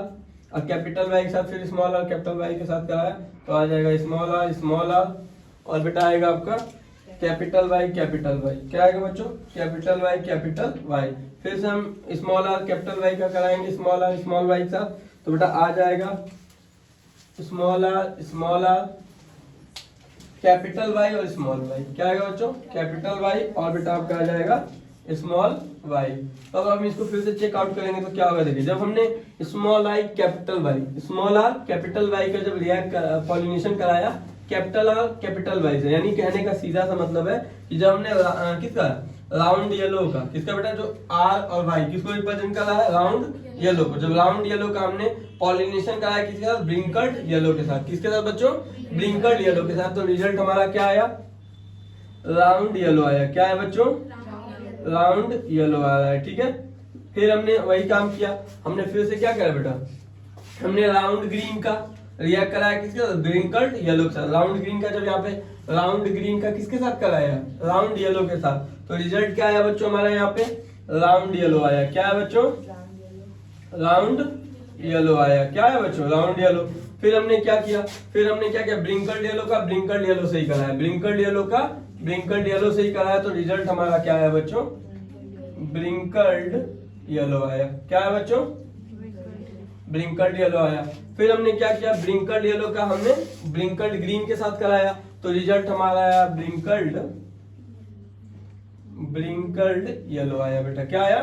और कैपिटल वाई के साथ फिर स्मॉल आर कैपिटल वाई के साथ कराया, तो आ जाएगा स्मॉल आर और बेटा आएगा आपका कैपिटल वाई, क्या आएगा बच्चों कैपिटल वाई। फिर से हम स्मॉल आर कैपिटल वाई का कराएंगे स्मॉल आर स्मॉल वाई के साथ, तो बेटा आ जाएगा स्मॉल आर कैपिटल वाई और स्मॉल वाई, क्या आएगा बच्चों कैपिटल वाई और बेटा आपका आ जाएगा स्मॉल वाई। तो अब हम इसको फिर से चेकआउट करेंगे तो क्या होगा, देखिए जब हमने स्मॉल आर कैपिटल वाई का जब रिएक्ट पॉलिनेशन कराया कैपिटल आर कैपिटल वाई से, यानी कहने का सीधा सा मतलब है कि जब हमने किसका राउंड येलो का, किसका बेटा जो आर और वाई किसको रिप्रेजेंट करा है राउंड येलो को, जब राउंड येलो का हमने पॉलिनेशन कराया किसके साथ ब्रिंकल्ड येलो के साथ, किसके साथ बच्चों ब्रिंकल्ड येलो के साथ, तो रिजल्ट हमारा क्या आया राउंड येलो आया। क्या है बच्चों? राउंड येलो आ रहा है। ठीक है, फिर हमने वही काम किया, हमने फिर से क्या करा बेटा, हमने राउंड ग्रीन का रिएक्ट कराया किसके साथ? ब्रिंकल्ड येलो के साथ। राउंड ग्रीन का जब यहाँ पे राउंड ग्रीन का किसके साथ कराया? राउंड येलो के साथ। तो रिजल्ट क्या आया बच्चों हमारा यहाँ पे? राउंड येलो आया। क्या है बच्चों? राउंड येलो आया। क्या है बच्चों? Round yellow. फिर हमने क्या किया, फिर हमने क्या किया, ब्रिंकल्ड येलो का ब्रिंकल्ड येलो से ही कराया, ब्रिंकल्ड येलो का ब्रिंकल्ड येलो से ही कराया। तो रिजल्ट हमारा क्या आया बच्चों? ब्रिंकल्ड येलो आया। क्या है बच्चों? ब्रिंकल्ड येलो आया। फिर हमने क्या किया, ब्रिंकल्ड येलो का हमने ब्रिंकल्ड ग्रीन के साथ कराया। तो रिजल्ट हमारा आया ब्रिंकल्ड येलो आया बेटा। क्या आया?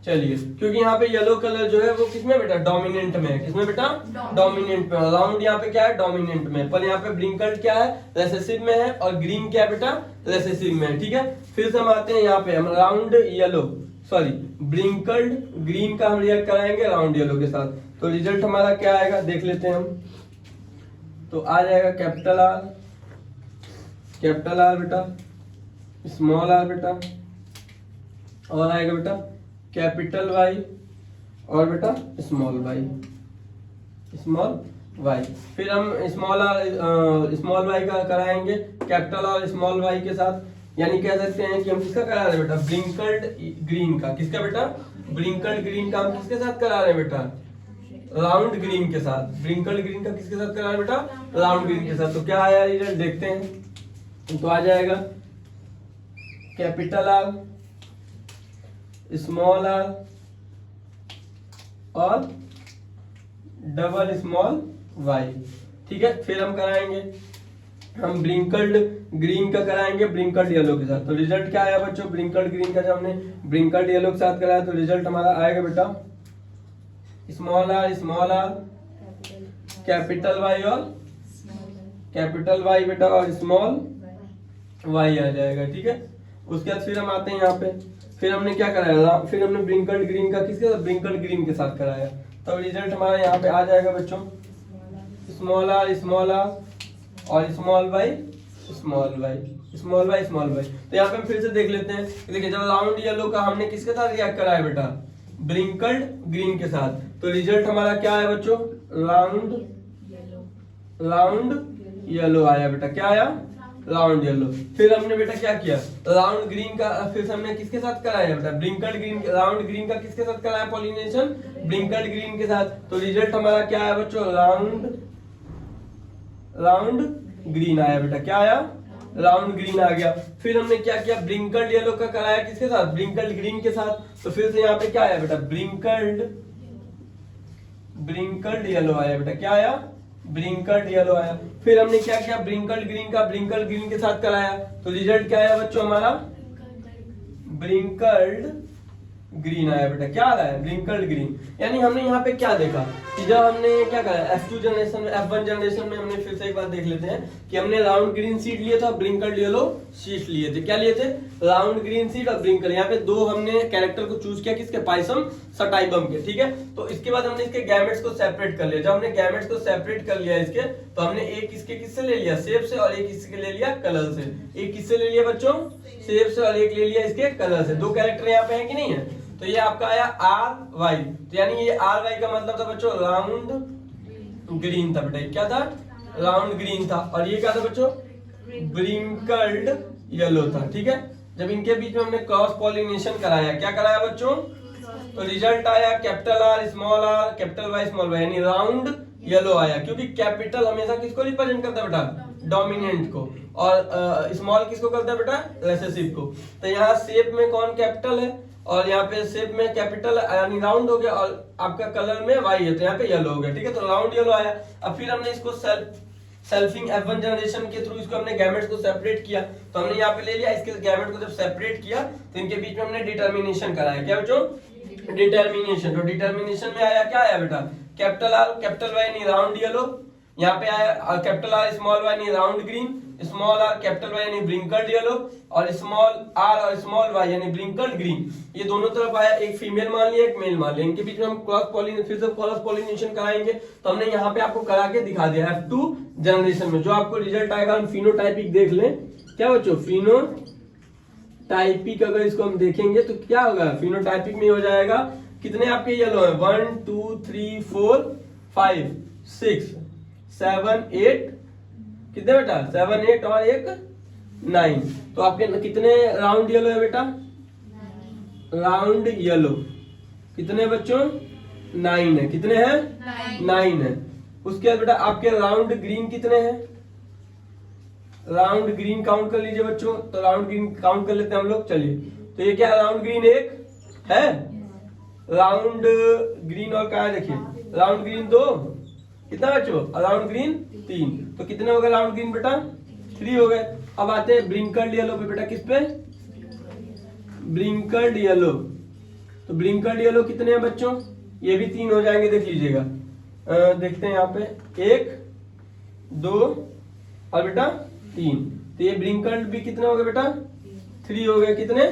चलिए, क्योंकि यहाँ पे येलो कलर जो है वो किसमें बेटा? डोमिनेंट में है। किसमें बेटा? डोमिनेंट में। राउंड यहाँ पे क्या है? डोमिनेंट में। पर यहाँ पे ब्रिंकल्ड क्या है? रिसेसिव में है। और ग्रीन क्या है बेटा? रिसेसिव में है। ठीक है, फिर से हम आते हैं यहाँ पे, हम राउंड येलो सॉरी ब्रिंकल्ड ग्रीन का हम रिएक्ट कराएंगे राउंड येलो के साथ। तो रिजल्ट हमारा क्या आएगा देख लेते हैं हम। तो आ जाएगा कैपिटल आर बेटा, स्मॉल आर बेटा, और आएगा बेटा कैपिटल वाई, और बेटा स्मॉल वाई। फिर हम स्मॉल वाई का कराएंगे कैपिटल और स्मॉल वाई के साथ। यानी कह सकते हैं कि हम किसका करा रहे हैं बेटा? ब्रिंकल्ड ग्रीन का। किसका बेटा? ब्रिंकल्ड ग्रीन का हम किसके साथ करा रहे हैं बेटा? राउंड ग्रीन के साथ। ब्रिंकल्ड ग्रीन का किसके साथ करा रहे हैं बेटा? राउंड ग्रीन के साथ। तो क्या आया रिजल्ट देखते हैं। तो आ जाएगा कैपिटल आर, स्मॉल आर और डबल स्मॉल वाई। ठीक है, फिर हम कराएंगे, हम ब्रिंकल्ड ग्रीन का कराएंगे ब्रिंकल्ड येलो के साथ। तो रिजल्ट क्या आया बच्चों? ब्रिंकल्ड ग्रीन का जब हमने ब्रिंकल्ड येलो के साथ कराया तो रिजल्ट हमारा आएगा बेटा स्मॉल आर कैपिटल वाई और कैपिटल वाई बेटा और स्मॉल वाई आ जाएगा। ठीक है, उसके बाद फिर हम आते हैं यहाँ पे, फिर हमने क्या कराया, फिर हमने ब्रिंकल्ड ग्रीन का किसके साथ? ब्रिंकल्ड ग्रीन के साथ कराया। तो रिजल्ट हमारा यहाँ पे आ जाएगा बच्चों स्मॉल आर और स्मॉल वाई। तो यहाँ पे हम फिर से देख लेते हैं। देखिए, जब राउंड येलो का हमने किसके साथ रिएक्ट कराया बेटा? ब्रिंकल्ड ग्रीन के साथ। तो रिजल्ट हमारा क्या है बच्चों? राउंड येलो आया बेटा। क्या आया? Round yellow. फिर हमने बेटा क्या किया, राउंड ग्रीन का फिर से हमने किसके साथ कराया बेटा? ब्रिंकल्ड ग्रीन। राउंड ग्रीन का किसके साथ कराया पॉलिनेशन? ब्रिंकल्ड ग्रीन के साथ। तो रिजल्ट हमारा क्या आया बच्चों? राउंड ग्रीन आया बेटा। क्या आया? राउंड ग्रीन आ गया। फिर हमने क्या किया, ब्रिंकल्ड येलो का कराया किसके साथ? ब्रिंकल्ड ग्रीन के साथ। तो फिर से यहाँ पे क्या आया बेटा? ब्रिंकल्ड येलो आया बेटा। क्या आया? ब्रिंकल्ड येलो आया। फिर हमने क्या किया, ब्रिंकल्ड ग्रीन का ब्रिंकल्ड ग्रीन के साथ कराया। तो रिजल्ट क्या आया बच्चों हमारा? ब्रिंकल्ड ग्रीन आया बेटा। क्या आ रहा है? ब्रिंकल्ड ग्रीन। यानी हमने यहाँ पे क्या देखा कि जब हमने क्या करा, F2 जनरेशन में, F1 जनरेशन में हमने फिर से एक बार देख लेते हैं कि हमने राउंड ग्रीन सीड लिए था, ब्रिंकल्ड येलो सीड लिए थे। क्या लिए थे? राउंड ग्रीन सीड और ब्रिंकल्ड। यहाँ पे दो हमने कैरेक्टर को चूज किया, किसके? पाइसम सटाइबम के। ठीक है, तो इसके बाद हमने इसके गैमेट्स को सेपरेट कर लिया। जब हमने गैमेट्स को सेपरेट कर लिया इसके, तो हमने एक इसके किससे ले लिया? शेप से, और एक इसके ले लिया कलर से। एक किससे ले लिया बच्चों? शेप से, और एक ले लिया इसके कलर से। दो कैरेक्टर यहाँ पे है कि नहीं है? तो ये आपका आया आर वाई। तो यानी ये आर वाई का मतलब था बच्चों राउंड ग्रीन था बेटा। क्या था? राउंड ग्रीन था। और ये क्या था बच्चों? ब्रिंकल्ड येलो था। ठीक है, जब इनके बीच में हमने क्रॉस पॉलिनेशन कराया, क्या कराया बच्चों? तो रिजल्ट आया capital R, capital Y, small Y, यानी राउंड येलो आया। क्योंकि कैपिटल हमेशा किसको रिप्रेजेंट करता है बेटा? डोमिनेंट को। और स्मॉल किसको करता है बेटा? रिसेसिव को। तो यहाँ शेप में कौन कैपिटल है, और यहाँ पे शेप में कैपिटल यानी राउंड हो गया, और आपका कलर में वाई है, तो यहाँ पे येलो हो गया। ठीक है, तो राउंड येलो आया। अब फिर हमने इसको सेल्फिंग F1 जनरेशन के थ्रू इसको हमने गैमेट्स को सेपरेट किया। तो हमने यहाँ पे ले लिया, इसके गैमेट को जब सेपरेट किया तो इनके बीच में हमने डिटर्मिनेशन कराया। क्या बच्चों? डिटर्मिनेशन। तो डिटर्मिनेशन में आया, क्या आया बेटा? कैपिटल आर कैपिटल वाई यानी राउंड येलो। यहाँ पे आया कैपिटल आर स्मॉल वाई यानी round green, small R capital Y यानी ब्रिंकल्ड येलो, और स्मॉल आर और स्मॉल वाई यानी ब्रिंकल्ड ग्रीन। ये दोनों तरफ आया, एक फीमेल मान लिया, एक मेल मान लिया। इनके बीच में हम क्रॉस पॉलिनेशन, फिर से क्रॉस पॉलिनेशन कराएंगे। तो हमने यहाँ पे आपको करा के दिखा दिया F2 जनरेशन में जो आपको रिजल्ट आएगा, हम फिनोटाइपिक देख लें। क्या बच्चों, फिनोटाइपिक अगर इसको हम देखेंगे तो क्या होगा, फिनोटाइपिक में हो जाएगा कितने आपके येलो है, 1 2 3 4 5 6 7 8, कितने बेटा 7 8 और एक 9। तो आपके कितने राउंड येलो है बेटा, राउंड येलो कितने बच्चों 9 है, कितने हैं 9 है। उसके बाद बेटा आपके राउंड ग्रीन कितने हैं, राउंड ग्रीन काउंट कर लीजिए बच्चों। तो राउंड ग्रीन काउंट कर लेते हैं हम लोग, चलिए। तो ये क्या है, राउंड ग्रीन एक है, राउंड ग्रीन और क्या है देखिए, राउंड ग्रीन 2, कितना बच्चों, राउंड ग्रीन 3। तो कितने हो गए राउंड ग्रीन बेटा, 3 हो गए। अब आते हैं ब्रिंकल्ड येलो पे बेटा, किस पे, ब्रिंकल्ड येलो। तो ब्रिंकल्ड येलो कितने हैं बच्चों, ये भी 3 हो जाएंगे, देख लीजिएगा। देखते हैं यहाँ पे 1 2 और बेटा 3। तो ये ब्रिंकल्ड भी कितने हो गए बेटा, 3 हो गए, कितने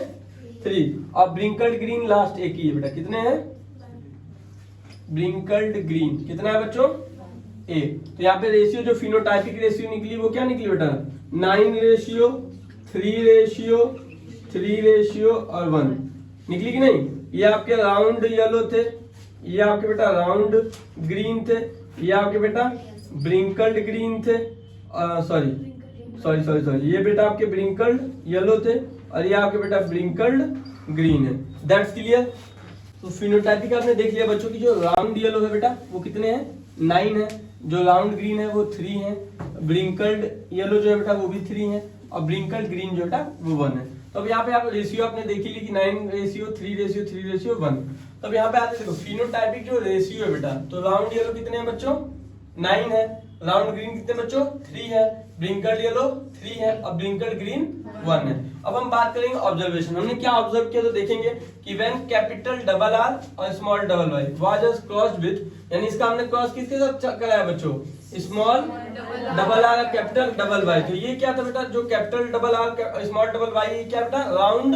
3। और ब्रिंकल्ड ग्रीन लास्ट एक ही है बेटा, कितने हैं, ब्रिंकल्ड ग्रीन कितना है बच्चों, 1। तो यहाँ पे रेशियो जो फिनोटाइपिक रेशियो निकली वो क्या निकली बेटा, 9 रेशियो 3 रेशियो 3 रेशियो और 1 निकली कि नहीं। ये आपके राउंड येलो थे, ये आपके बेटा राउंड ग्रीन थे, ये आपके बेटा ब्रिंकल्ड ग्रीन थे, सॉरी ये बेटा आपके ब्रिंकल्ड येलो थे, और ये आपके बेटा ब्रिंकल्ड ग्रीन है। That's clear. तो फिनोटाइपिक आपने देख लिया बच्चों की, जो राउंड येलो है बेटा वो कितने हैं, 9 है, जो राउंड ग्रीन है वो 3 है, ब्रिंकल्ड येलो जो है बेटा वो भी 3 है, और ब्रिंकल्ड ग्रीन जो बेटा वो 1 है। तो अब यहाँ पे आप रेशियो आपने देखी ली कि 9 रेशियो 3 रेशियो 3 रेशियो 1। तब यहाँ पे आते देखो फिनोटाइपिक जो रेशियो है बेटा, तो राउंड येलो कितने हैं बच्चों, 9 है, राउंड ग्रीन कितने बच्चों 3 है, ब्रिंकल्ड येलो 3 है, और ब्रिंकल्ड ग्रीन 1 है। अब हम बात करेंगे ऑब्जर्वेशन, हमने क्या ऑब्जर्व किया, तो देखेंगे कि व्हेन कैपिटल डबल आर और small double Y was crossed with, यानी इसका हमने क्रॉस किसके साथ कराया बच्चों, small double R capital double Y. तो ये क्या था बेटा, जो capital double R small double Y क्या बेटा, राउंड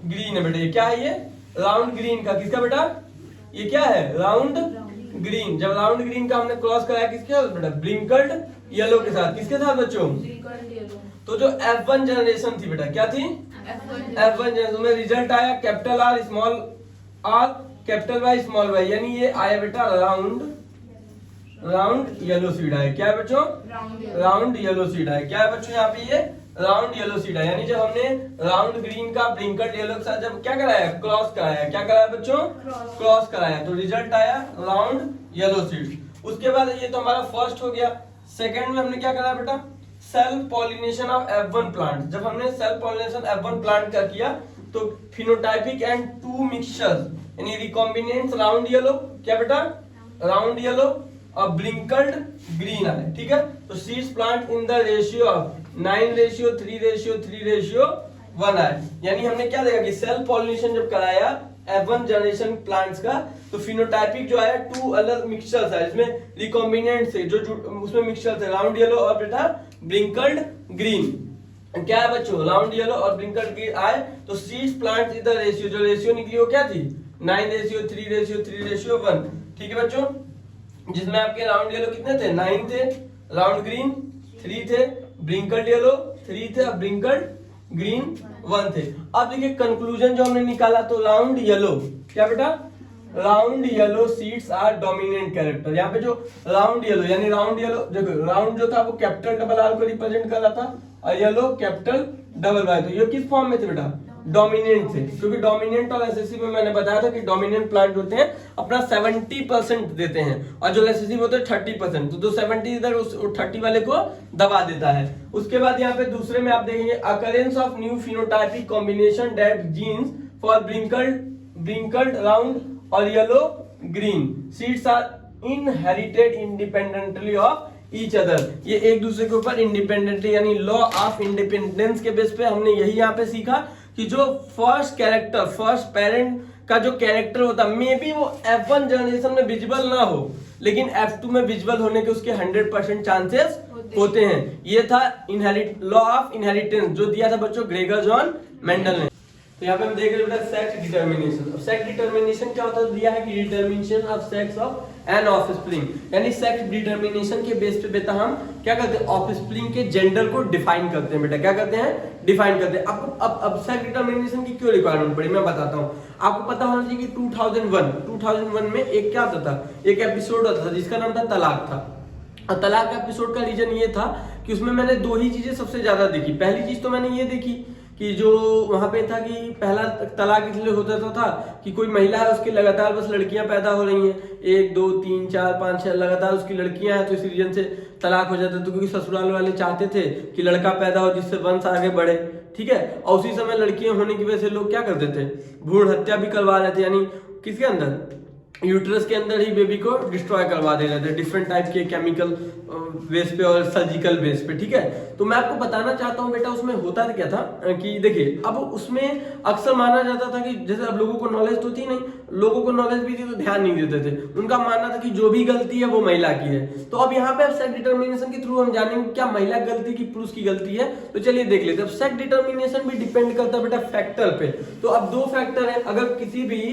ग्रीन है बेटा। ये क्या है, ये राउंड ग्रीन का किसका बेटा, ये क्या है राउंड ग्रीन। जब राउंड ग्रीन का हमने क्रॉस कराया किसके साथ बेटा, ब्रिंकल्ड येलो के साथ, किसके साथ बच्चों, तो जो F1 जनरेशन थी बेटा, क्या थी F1 जनरेशन में रिजल्ट आया capital R small R capital Y small Y, यानी ये आया बेटा राउंड येलो सीड है। क्या है बच्चों, राउंड येलो सीड है। क्या है बच्चों, यहाँ पे ये राउंड येलो सीड है। यानी जब हमने राउंड ग्रीन का ब्रिंकल्ड येलो के साथ जब क्या कराया, क्रॉस कराया, क्या कराया बच्चों, क्रॉस कराया, तो रिजल्ट आया राउंड येलो सीड। उसके बाद ये तो हमारा फर्स्ट हो गया। सेकंड में हमने क्या कराया बेटा, self pollination of F1 plant. जब हमने सेल्फ पॉलिनेशन F1 प्लांट का किया तो फिनोटाइपिक एंड 2 मिक्सचर्स यानी रिकॉम्बिनेंट्स राउंड येलो, क्या बेटा राउंड येलो और ब्रिंकल्ड ग्रीन आए, ठीक है। तो seeds plant in the ratio of 9 ratio 3 ratio 3 ratio 1 आए। यानी हमने क्या देखा कि सेल्फ पॉलिनेशन जब कराया F1 जनरेशन प्लांट्स का, तो फिनोटाइपिक जो आया 2 अलग मिक्सचर्स है, इसमें रिकॉम्बिनेंट से जो उसमें मिक्सचर थे राउंड येलो और बेटा ब्रिंकल्ड ग्रीन। क्या है बच्चों, राउंड येलो और ब्रिंकल्ड ग्रीन आए, तो seeds plant in the ratio, जो रेशियो निकली वो क्या थी 9 रेशियो 3 रेशियो 3 रेशियो 1, ठीक है बच्चों। जिसमें आपके राउंड येलो कितने थे 9 थे, राउंड ग्रीन 3 थे, ब्रिंकल्ड येलो 3 थे और ब्रिंकल्ड ग्रीन 1 थे। अब देखिए कंक्लूजन जो हमने निकाला, तो राउंड येलो क्या बेटा, round yellow seeds are dominant character. यहाँ पे जो राउंड येलो यानी राउंड येलो देखो, राउंड जो था वो कैपिटल डबल आर को रिप्रेजेंट कर रहा था और येलो कैपिटल डबल वाई। तो ये किस फॉर्म में थे बेटा, डोमिनेंट थे, क्योंकि डोमिनेंट और एसेसिव में मैंने बताया था कि डोमिनेंट प्लांट होते हैं अपना 70% देते हैं और जो एसेसिव होते हैं 30%। तो जो 70 इधर उस 30 वाले को दबा देता है। उसके बाद यहाँ पे दूसरे में आप देखेंगे occurrence of new phenotypic combination that genes for wrinkled round और yellow green seeds are inherited independently of each other. ये एक दूसरे के ऊपर इंडिपेंडेंटली यानी लॉ ऑफ इंडिपेंडेंस के बेस पे हमने यही यहाँ पे सीखा कि जो फर्स्ट कैरेक्टर फर्स्ट पेरेंट का जो कैरेक्टर होता है मे बी वो F1 जनरेशन में विजिबल ना हो, लेकिन F2 में विजिबल होने के उसके 100% चांसेस होते हैं। ये था लॉ ऑफ इनहेरिटेंस जो दिया था बच्चों ग्रेगर जॉन मेंडल ने। तो यहाँ पे हम देख रहे हैं सेक्स डिटर्मिनेशन। सेक्स डिटर्मिनेशन क्या होता है, दिया है कि determination of sex of an offspring, यानी सेक्स डिटर्मिनेशन के बेस पे बेटा हम क्या करते हैं, ऑफस्प्रिंग के जेंडर को डिफाइन करते हैं बेटा, क्या करते हैं, डिफाइन करते हैं। अब सेक्स डिटर्मिनेशन की क्यों रिक्वायरमेंट पड़ी मैं बताता हूँ। आपको पता होना चाहिए कि 2001 में एक क्या होता था, एक एपिसोड होता था जिसका नाम था तलाक था। और तलाक एपिसोड का रीजन ये था कि उसमें मैंने दो ही चीजें सबसे ज्यादा देखी। पहली चीज तो मैंने ये देखी कि जो वहां पे था कि पहला तलाक इसलिए होता था कि कोई महिला है उसकी लगातार बस लड़कियां पैदा हो रही हैं, 1 2 3 4 5 6 लगातार उसकी लड़कियां हैं, तो इस रीजन से तलाक हो जाता था, क्योंकि ससुराल वाले चाहते थे कि लड़का पैदा हो जिससे वंश आगे बढ़े, ठीक है। और उसी समय लड़कियां होने की वजह से लोग क्या करते थे, भ्रूण हत्या भी करवा रहे थे, यानी किसके अंदर, यूट्रस के अंदर ही बेबी को डिस्ट्रॉय करवा दे रहे थे डिफरेंट टाइप के केमिकल बेस पे और सर्जिकल बेस पे, ठीक है। तो मैं आपको बताना चाहता हूँ बेटा उसमें होता क्या था कि देखिए, अब उसमें अक्सर माना जाता था कि जैसे अब लोगों को नॉलेज तो थी नहीं, लोगों को नॉलेज भी थी तो ध्यान नहीं देते थे, उनका मानना था कि जो भी गलती है वो महिला की है। तो अब यहाँ पे सेक्स डिटर्मिनेशन के थ्रू हम जानेंगे क्या महिला की गलती की पुरुष की गलती है। तो चलिए देख लेते हैं। सेक्स डिटर्मिनेशन भी डिपेंड करता है बेटा फैक्टर पे। तो अब दो फैक्टर है, अगर किसी भी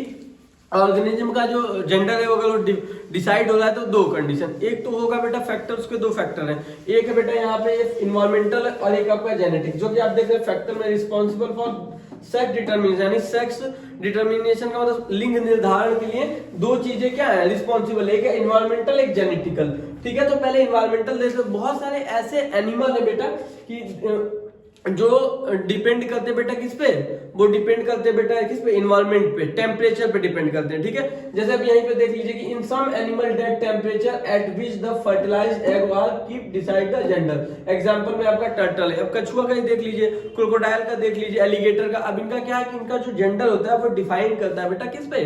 ऑर्गेनिज्म का जो जेंडर है वो अगर डिसाइड हो रहा है तो दो कंडीशन, एक तो होगा बेटा फैक्टर्स के दो फैक्टर हैं, एक है बेटा यहाँ पे इन्वायरमेंटल और एक आपका जेनेटिक, जो कि आप देख रहे हैं फैक्टर में रिस्पॉन्सिबल फॉर सेक्स डिटर्मिनेशन, यानी सेक्स डिटर्मिनेशन का मतलब लिंग निर्धारण के लिए दो चीजें क्या है रिस्पॉन्सिबल, एक है इन्वायरमेंटल एक जेनेटिकल, ठीक है। तो पहले इन्वायरमेंटल देखो, बहुत सारे ऐसे एनिमल है बेटा कि जो डिपेंड करते बेटा किस पे, वो डिपेंड करते बेटा किस पे, इन्वायरमेंट पे, टेम्परेचर पे डिपेंड करते हैं, ठीक है। जैसे अब यहीं पे देख लीजिए कि in some animal that temperature at which the fertilized egg will keep decide the gender. Example में आपका टर्टल है, अब कछुआ का ही देख लीजिए, क्रोकोडाइल का देख लीजिए, एलिगेटर का। अब इनका क्या है कि इनका जो जेंडर होता है वो डिफाइन करता है बेटा किस पे,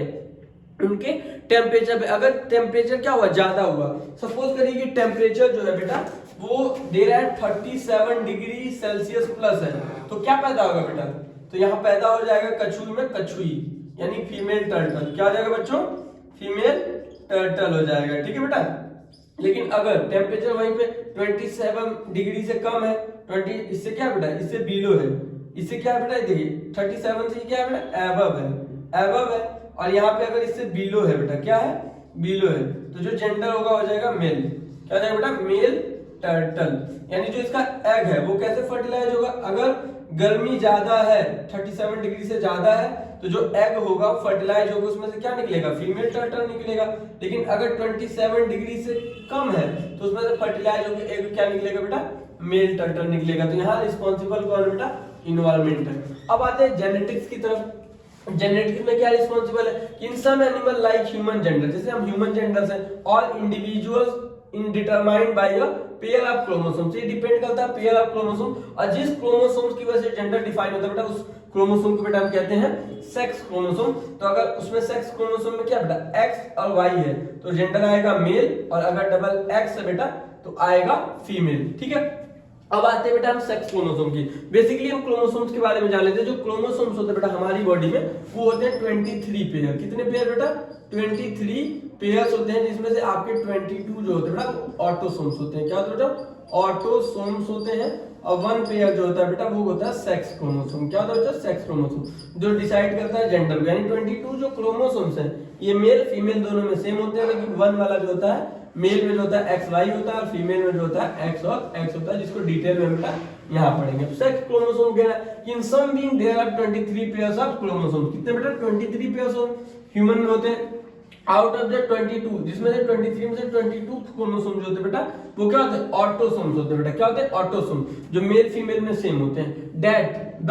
उनके टेम्परेचर पे। अगर टेम्परेचर क्या हुआ, ज्यादा हुआ, सपोज करिए कि टेम्परेचर जो है बेटा वो दे रहा है 37 डिग्री सेल्सियस प्लस है, तो क्या पैदा होगा बेटा, तो यहाँ पैदा हो जाएगा कछुई में कछुई, यानी फीमेल टर्टल। क्या हो जाएगा बच्चों, फीमेल टर्टल हो जाएगा, ठीक है बेटा। लेकिन अगर टेम्परेचर वहीं पे 27 डिग्री से कम है, 20 इससे क्या बेटा, इससे बिलो है, इससे क्या बेटा, देखिए 37 से क्या है बेटा, एबव है, एबव है। और यहाँ पे अगर इससे बिलो है बेटा, क्या है, बिलो है, तो जो जेंडर होगा हो जाएगा मेल। क्या हो जाएगा बेटा, मेल टर्टल। यानी जो इसका एग है वो कैसे फर्टिलाइज होगा, अगर गर्मी ज्यादा है 37 डिग्री से ज्यादा है तो जो एग होगा फर्टिलाइज होगा, उसमें से क्या निकलेगा, फीमेल टर्टल निकलेगा। लेकिन अगर 27 डिग्री से कम है तो उसमें से फर्टिलाइज होकर एग क्या निकलेगा बेटा, मेल टर्टल निकलेगा। तो यहाँ रिस्पॉन्सिबल कौन बेटा, इन्वायरमेंट है। अब आते हैं जेनेटिक्स की तरफ। जेनेटिक्स में क्या रिस्पॉन्सिबल है, in some animal like human gender, जैसे हम ह्यूमन जेंडर से, all individuals determined by a pair of chromosomes, ये डिपेंड करता है पेयर ऑफ क्रोमोसोम, और जिस क्रोमोसोम्स की वजह से जेंडर डिफाइन होता है बेटा उस क्रोमोसोम को बेटा हम कहते हैं सेक्स क्रोमोसोम। तो अगर उसमें सेक्स क्रोमोसोम में क्या बेटा एक्स और वाई है तो जेंडर आएगा मेल, और अगर डबल एक्स है बेटा तो आएगा फीमेल, ठीक है। अब आते हैं बेटा हम सेक्स क्रोमोसोम की। बेसिकली हम क्रोमोसोम्स के बारे में जान लेते हैं। जो क्रोमोसोम्स होते हैं बेटा हमारी बॉडी में वो होते हैं 23 पेयर। कितने पेयर बेटा, 23 पेयर्स होते हैं, जिसमें से आपके 22 जो होते हैं बेटा ऑटोसोम्स होते हैं। क्या होते हैं बेटा, ऑटोसोम्स होते हैं। और 1 पेयर जो होता है बेटा वो होता है सेक्स क्रोमोसोम। क्या होता है बेटा, सेक्स क्रोमोसोम, जो डिसाइड करता है जेंडर। यानी 22 जो क्रोमोसोम्स हैं ये मेल फीमेल दोनों में सेम होते हैं, लेकिन 1 वाला जो होता है मेल में जो होता है एक्स वाई होता है, और फीमेल में जो होता है एक्स और एक्स होता है, जिसको डिटेल में बेटा यहाँ पढ़ेंगे। सेक्स क्रोमोसोम क्या है, in some being there are 23 pairs of chromosome. कितने बेटा, 23 पेयर्स ह्यूमन में होते हैं। आउट ऑफ द 22, जिसमें से 23 में से 22 क्रोमोसोम जो होते हैं बेटा वो क्या होते हैं, ऑटोसोम्स होते हैं बेटा। क्या होते हैं, ऑटोसोम, जो मेल फीमेल में सेम होते हैं। That the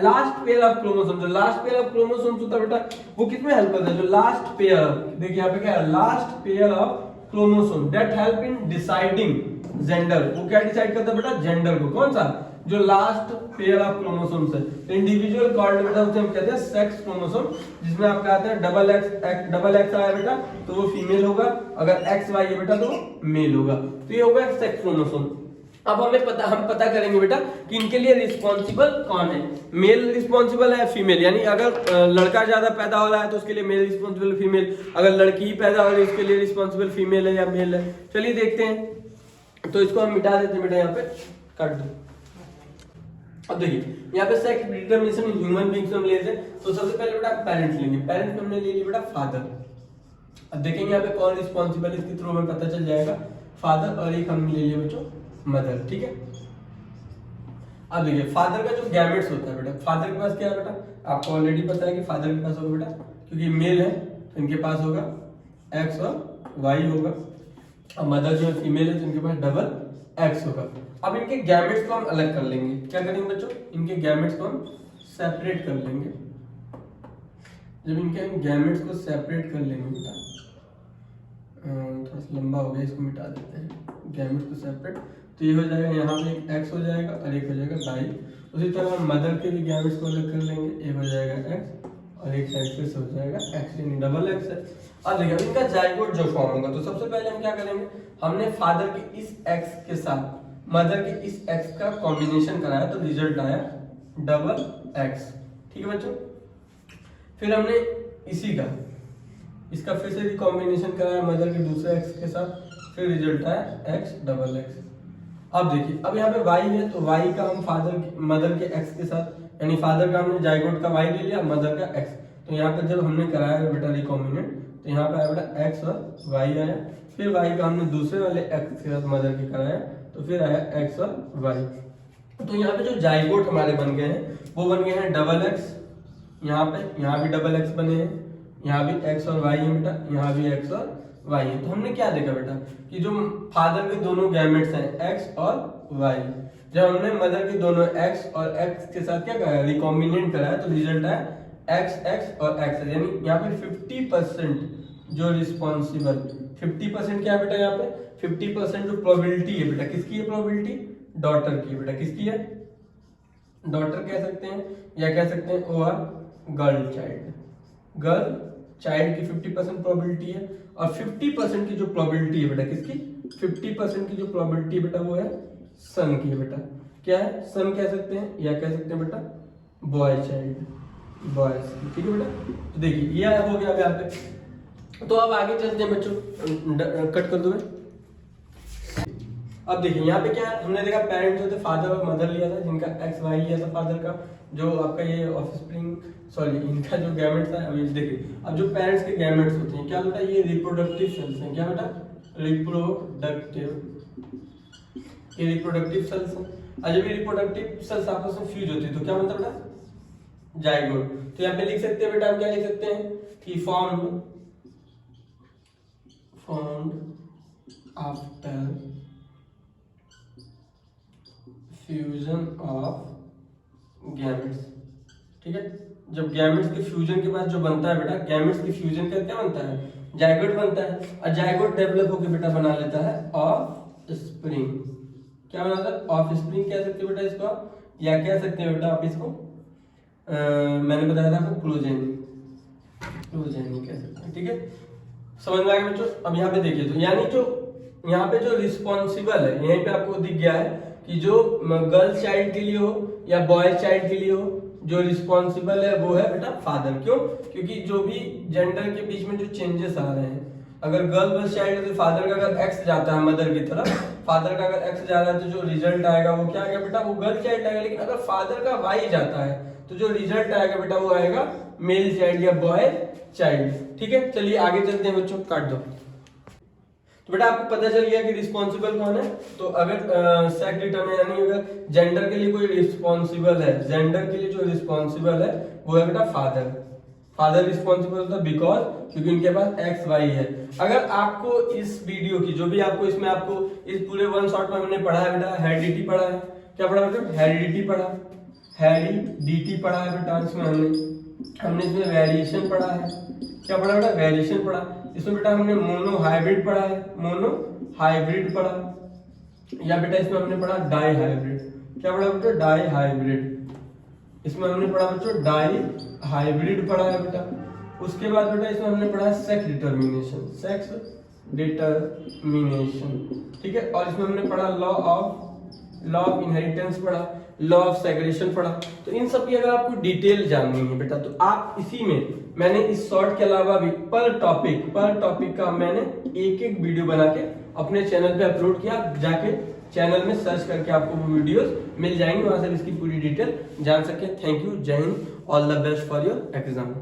last pair of chromosome, जो लास्ट पेयर ऑफ क्रोमोसोम्स होता है बेटा वो किसमें हेल्प करता है, जो लास्ट पेयर, देखिए यहाँ पे क्या है, last pair of chromosome that help in deciding gender. वो क्या डिसाइड करता है बेटा, जेंडर को। कौन सा, जो लास्ट पेयर ऑफ क्रोमोसोम्स है। इंडिविजुअल कॉल्ड बेटा उसे हम कहते हैं सेक्स क्रोमोसोम, जिसमें आपका आता है डबल एक्स आया बेटा तो वो फीमेल होगा, अगर एक्स वाई है बेटा तो मेल होगा। तो ये होगा सेक्स क्रोमोसोम। अब हम पता करेंगे बेटा कि इनके लिए रिस्पॉन्सिबल कौन है। मेल रिस्पॉन्सिबल है, फीमेल, यानी अगर लड़का ज्यादा पैदा हो रहा है तो उसके लिए मेल रिस्पॉन्सिबल, फीमेल। अगर लड़की ही पैदा हो रही है उसके लिए रिस्पॉन्सिबल फीमेल है या मेल है। चलिए देखते हैं। तो इसको हम मिटा देते हैं बेटा, यहाँ पे काट दो। अब देखिए यहाँ पे sex determination in human beings हम ले लेते हैं। तो सबसे पहले बेटा पेरेंट्स लेंगे। पेरेंट्स हमने ले लिया बेटा फादर, अब देखेंगे यहाँ पे कौन रिस्पॉन्सिबल, इसके थ्रू हमें पता चल जाएगा, फादर, और एक हमने ले लिया बच्चों मदर, ठीक है। अब देखिए फादर का जो गैमेट्स होता है बेटा, फादर के पास क्या है बेटा, आपको ऑलरेडी पता है कि फादर के पास होगा बेटा, क्योंकि मेल है तो इनके पास होगा एक्स और वाई होगा, और मदर जो है फीमेल है तो इनके पास डबल एक्स होगा। अब इनके गैमेट्स को हम अलग कर लेंगे, क्या करेंगे बच्चों, इनके गैमेट्स को हम सेपरेट कर लेंगे। जब इनके हम गैमेट्स को सेपरेट कर लेंगे बेटा, थोड़ा सा लंबा हो गया, इसको मिटा देते हैं, गैमेट्स को सेपरेट, तो ये हो जाएगा यहाँ पे एक एक्स हो जाएगा और एक हो जाएगा वाई। उसी तरह हम मदर के भी गैमेट्स को अलग कर लेंगे, एक हो जाएगा एक्स और एक साइड से हो जाएगा एक्स, यानी डबल एक्स है। अब देखिए इनका जाइगोट जो फॉर्म होगा, तो सबसे पहले हम क्या करेंगे, हमने फादर के इस एक्स के साथ मदर के इस एक्स का कॉम्बिनेशन कराया तो रिजल्ट आया डबल एक्स, ठीक है बच्चों। फिर हमने इसी का इसका फिर से रिकॉम्बिनेशन कराया मदर के दूसरे एक्स के साथ, फिर रिजल्ट आया एक्स डबल एक्स। अब देखिए अब यहाँ पे y है, तो y का हम मदर के x के साथ, यानी फादर का हमने जाइगोट का y ले लिया, मदर का x, तो यहाँ पे जब हमने कराया बेटा रिकॉम्बिनेंट, तो यहाँ पे आया बेटा x और y आया। फिर y का हमने दूसरे वाले x के साथ मदर के कराया, तो फिर आया x और y। तो यहाँ पे जो जाइगोट हमारे बन गए हैं वो बन गए हैं डबल x, यहाँ भी डबल x बने हैं, यहाँ भी x और y है बेटा, यहाँ भी x और y है। तो हमने क्या देखा बेटा कि जो फादर के दोनों गैमेट्स हैं x और y, जब हमने मदर के दोनों x और x के साथ क्या कराया, रिकॉम्बिनेंट कराया, तो रिजल्ट आया x और x, यानी यहाँ पे 50% जो रिस्पॉन्सिबल, 50% क्या है बेटा, यहाँ पे 50% जो प्रोबेबिलिटी है बेटा, किसकी है प्रोबेबिलिटी, डॉटर की बेटा, किसकी है, डॉटर कह सकते हैं या कह सकते हैं और गर्ल चाइल्ड की 50% प्रोबेबिलिटी है, और 50% की जो प्रोबेबिलिटी है बेटा किसकी, 50% की जो प्रोबेबिलिटी है बेटा वो है सन की है बेटा, क्या है, सन कह सकते हैं या कह सकते हैं बेटा बॉय चाइल्ड, बॉयज की, ठीक है बेटा। तो देखिए ये हो गया यहाँ पे। तो अब आगे चलते हैं बच्चों, कट कर दो। अब देखिए यहाँ पे क्या है, हमने देखा पेरेंट्स जो थे फादर और मदर लिया था, जिनका एक्स वाई लिया था फादर का, जो आपका ये ऑफस्प्रिंग सॉरी इनका जो गैमेट्स है। अब ये देखिए अब जो पेरेंट्स के गैमेट्स होते हैं क्या बेटा, ये रिप्रोडक्टिव सेल्स हैं, क्या बेटा, रिप्रोडक्टिव सेल्स हैं। और जब ये रिप्रोडक्टिव सेल्स आपस में फ्यूज होती है तो क्या बनता है बेटा, जाइगोट। तो यहाँ पे लिख सकते हैं बेटा, हम क्या लिख सकते हैं कि formed after fusion of gametes, ठीक है। जब गैमेट्स के फ्यूजन के बाद जो बनता है बेटा, गैमेट्स के फ्यूजन का क्या बनता है, जाइगोट बनता है, और जाइगोट डेवलप होकर बेटा बना लेता है ऑफस्प्रिंग। क्या बनाता है, ऑफस्प्रिंग कह सकते हैं बेटा इसको, या कह सकते हैं बेटा आप इसको मैंने बताया था आपको क्लोजेनी कह सकते हैं, ठीक है। समझ में आ गया बच्चों। अब यहाँ पे देखिए, तो यानी जो यहाँ पे जो रिस्पॉन्सिबल है, यहीं पे आपको दिख गया है कि जो गर्ल चाइल्ड के लिए हो या बॉय चाइल्ड के लिए हो, जो रिस्पॉन्सिबल है वो है बेटा फादर। क्यों, क्योंकि जो भी जेंडर के बीच में जो चेंजेस आ रहे हैं, अगर गर्ल चाइल्ड है तो फादर का अगर एक्स जाता है मदर की तरफ, फादर का अगर एक्स जा रहा है तो जो रिजल्ट आएगा वो क्या आएगा बेटा, वो गर्ल चाइल्ड आएगा। लेकिन अगर फादर का वाई जाता है तो जो रिजल्ट आएगा बेटा वो आएगा मेल चाइल्ड या बॉय चाइल्ड, ठीक है। चलिए आगे चलते हैं बच्चों, काट दो। तो बेटा आपको पता चल गया कि रिस्पॉन्सिबल कौन है। तो अगर सेक्स डिटरमिनेंट यानी अगर जेंडर के लिए कोई रिस्पॉन्सिबल है, जेंडर के लिए जो रिस्पॉन्सिबल है वो है बेटा फादर रिस्पॉन्सिबल होता है, बिकॉज क्योंकि उनके पास एक्स वाई है। अगर आपको इस वीडियो की जो भी आपको इसमें आपको इस पूरे वन शॉट में हमने पढ़ा है बेटा, हेरिडिटी पढ़ा है, क्या पढ़ा बेटा, हेरिडिटी पढ़ा है बेटा। इसमें हमने इसमें वेरिएशन पढ़ा है, क्या पढ़ा बेटा, वेरिएशन पढ़ा। इसमें बेटा हमने मोनो हाइब्रिड पढ़ा है, पढ़ा, या बेटा इसमें हमने पढ़ा डाई हाइब्रिड, क्या पढ़ा बेटा, डाई हाइब्रिड। इसमें हमने पढ़ा बच्चों डाई हाइब्रिड पढ़ा है बेटा। उसके बाद बेटा इसमें हमने पढ़ा सेक्स डिटरमिनेशन, ठीक है। और इसमें हमने पढ़ा लॉ ऑफ इनहेरिटेंस पढ़ा, लॉ ऑफ सेग्रेगेशन पढ़ा। तो इन सब की अगर आपको डिटेल जाननी है बेटा, तो आप इसी में मैंने इस शॉर्ट के अलावा भी पर टॉपिक का मैंने एक वीडियो बना के अपने चैनल पे अपलोड किया। जाके चैनल में सर्च करके आपको वो वीडियोस मिल जाएंगे, वहां से इसकी पूरी डिटेल जान सके। थैंक यू, जय Hind, all the best for your exam.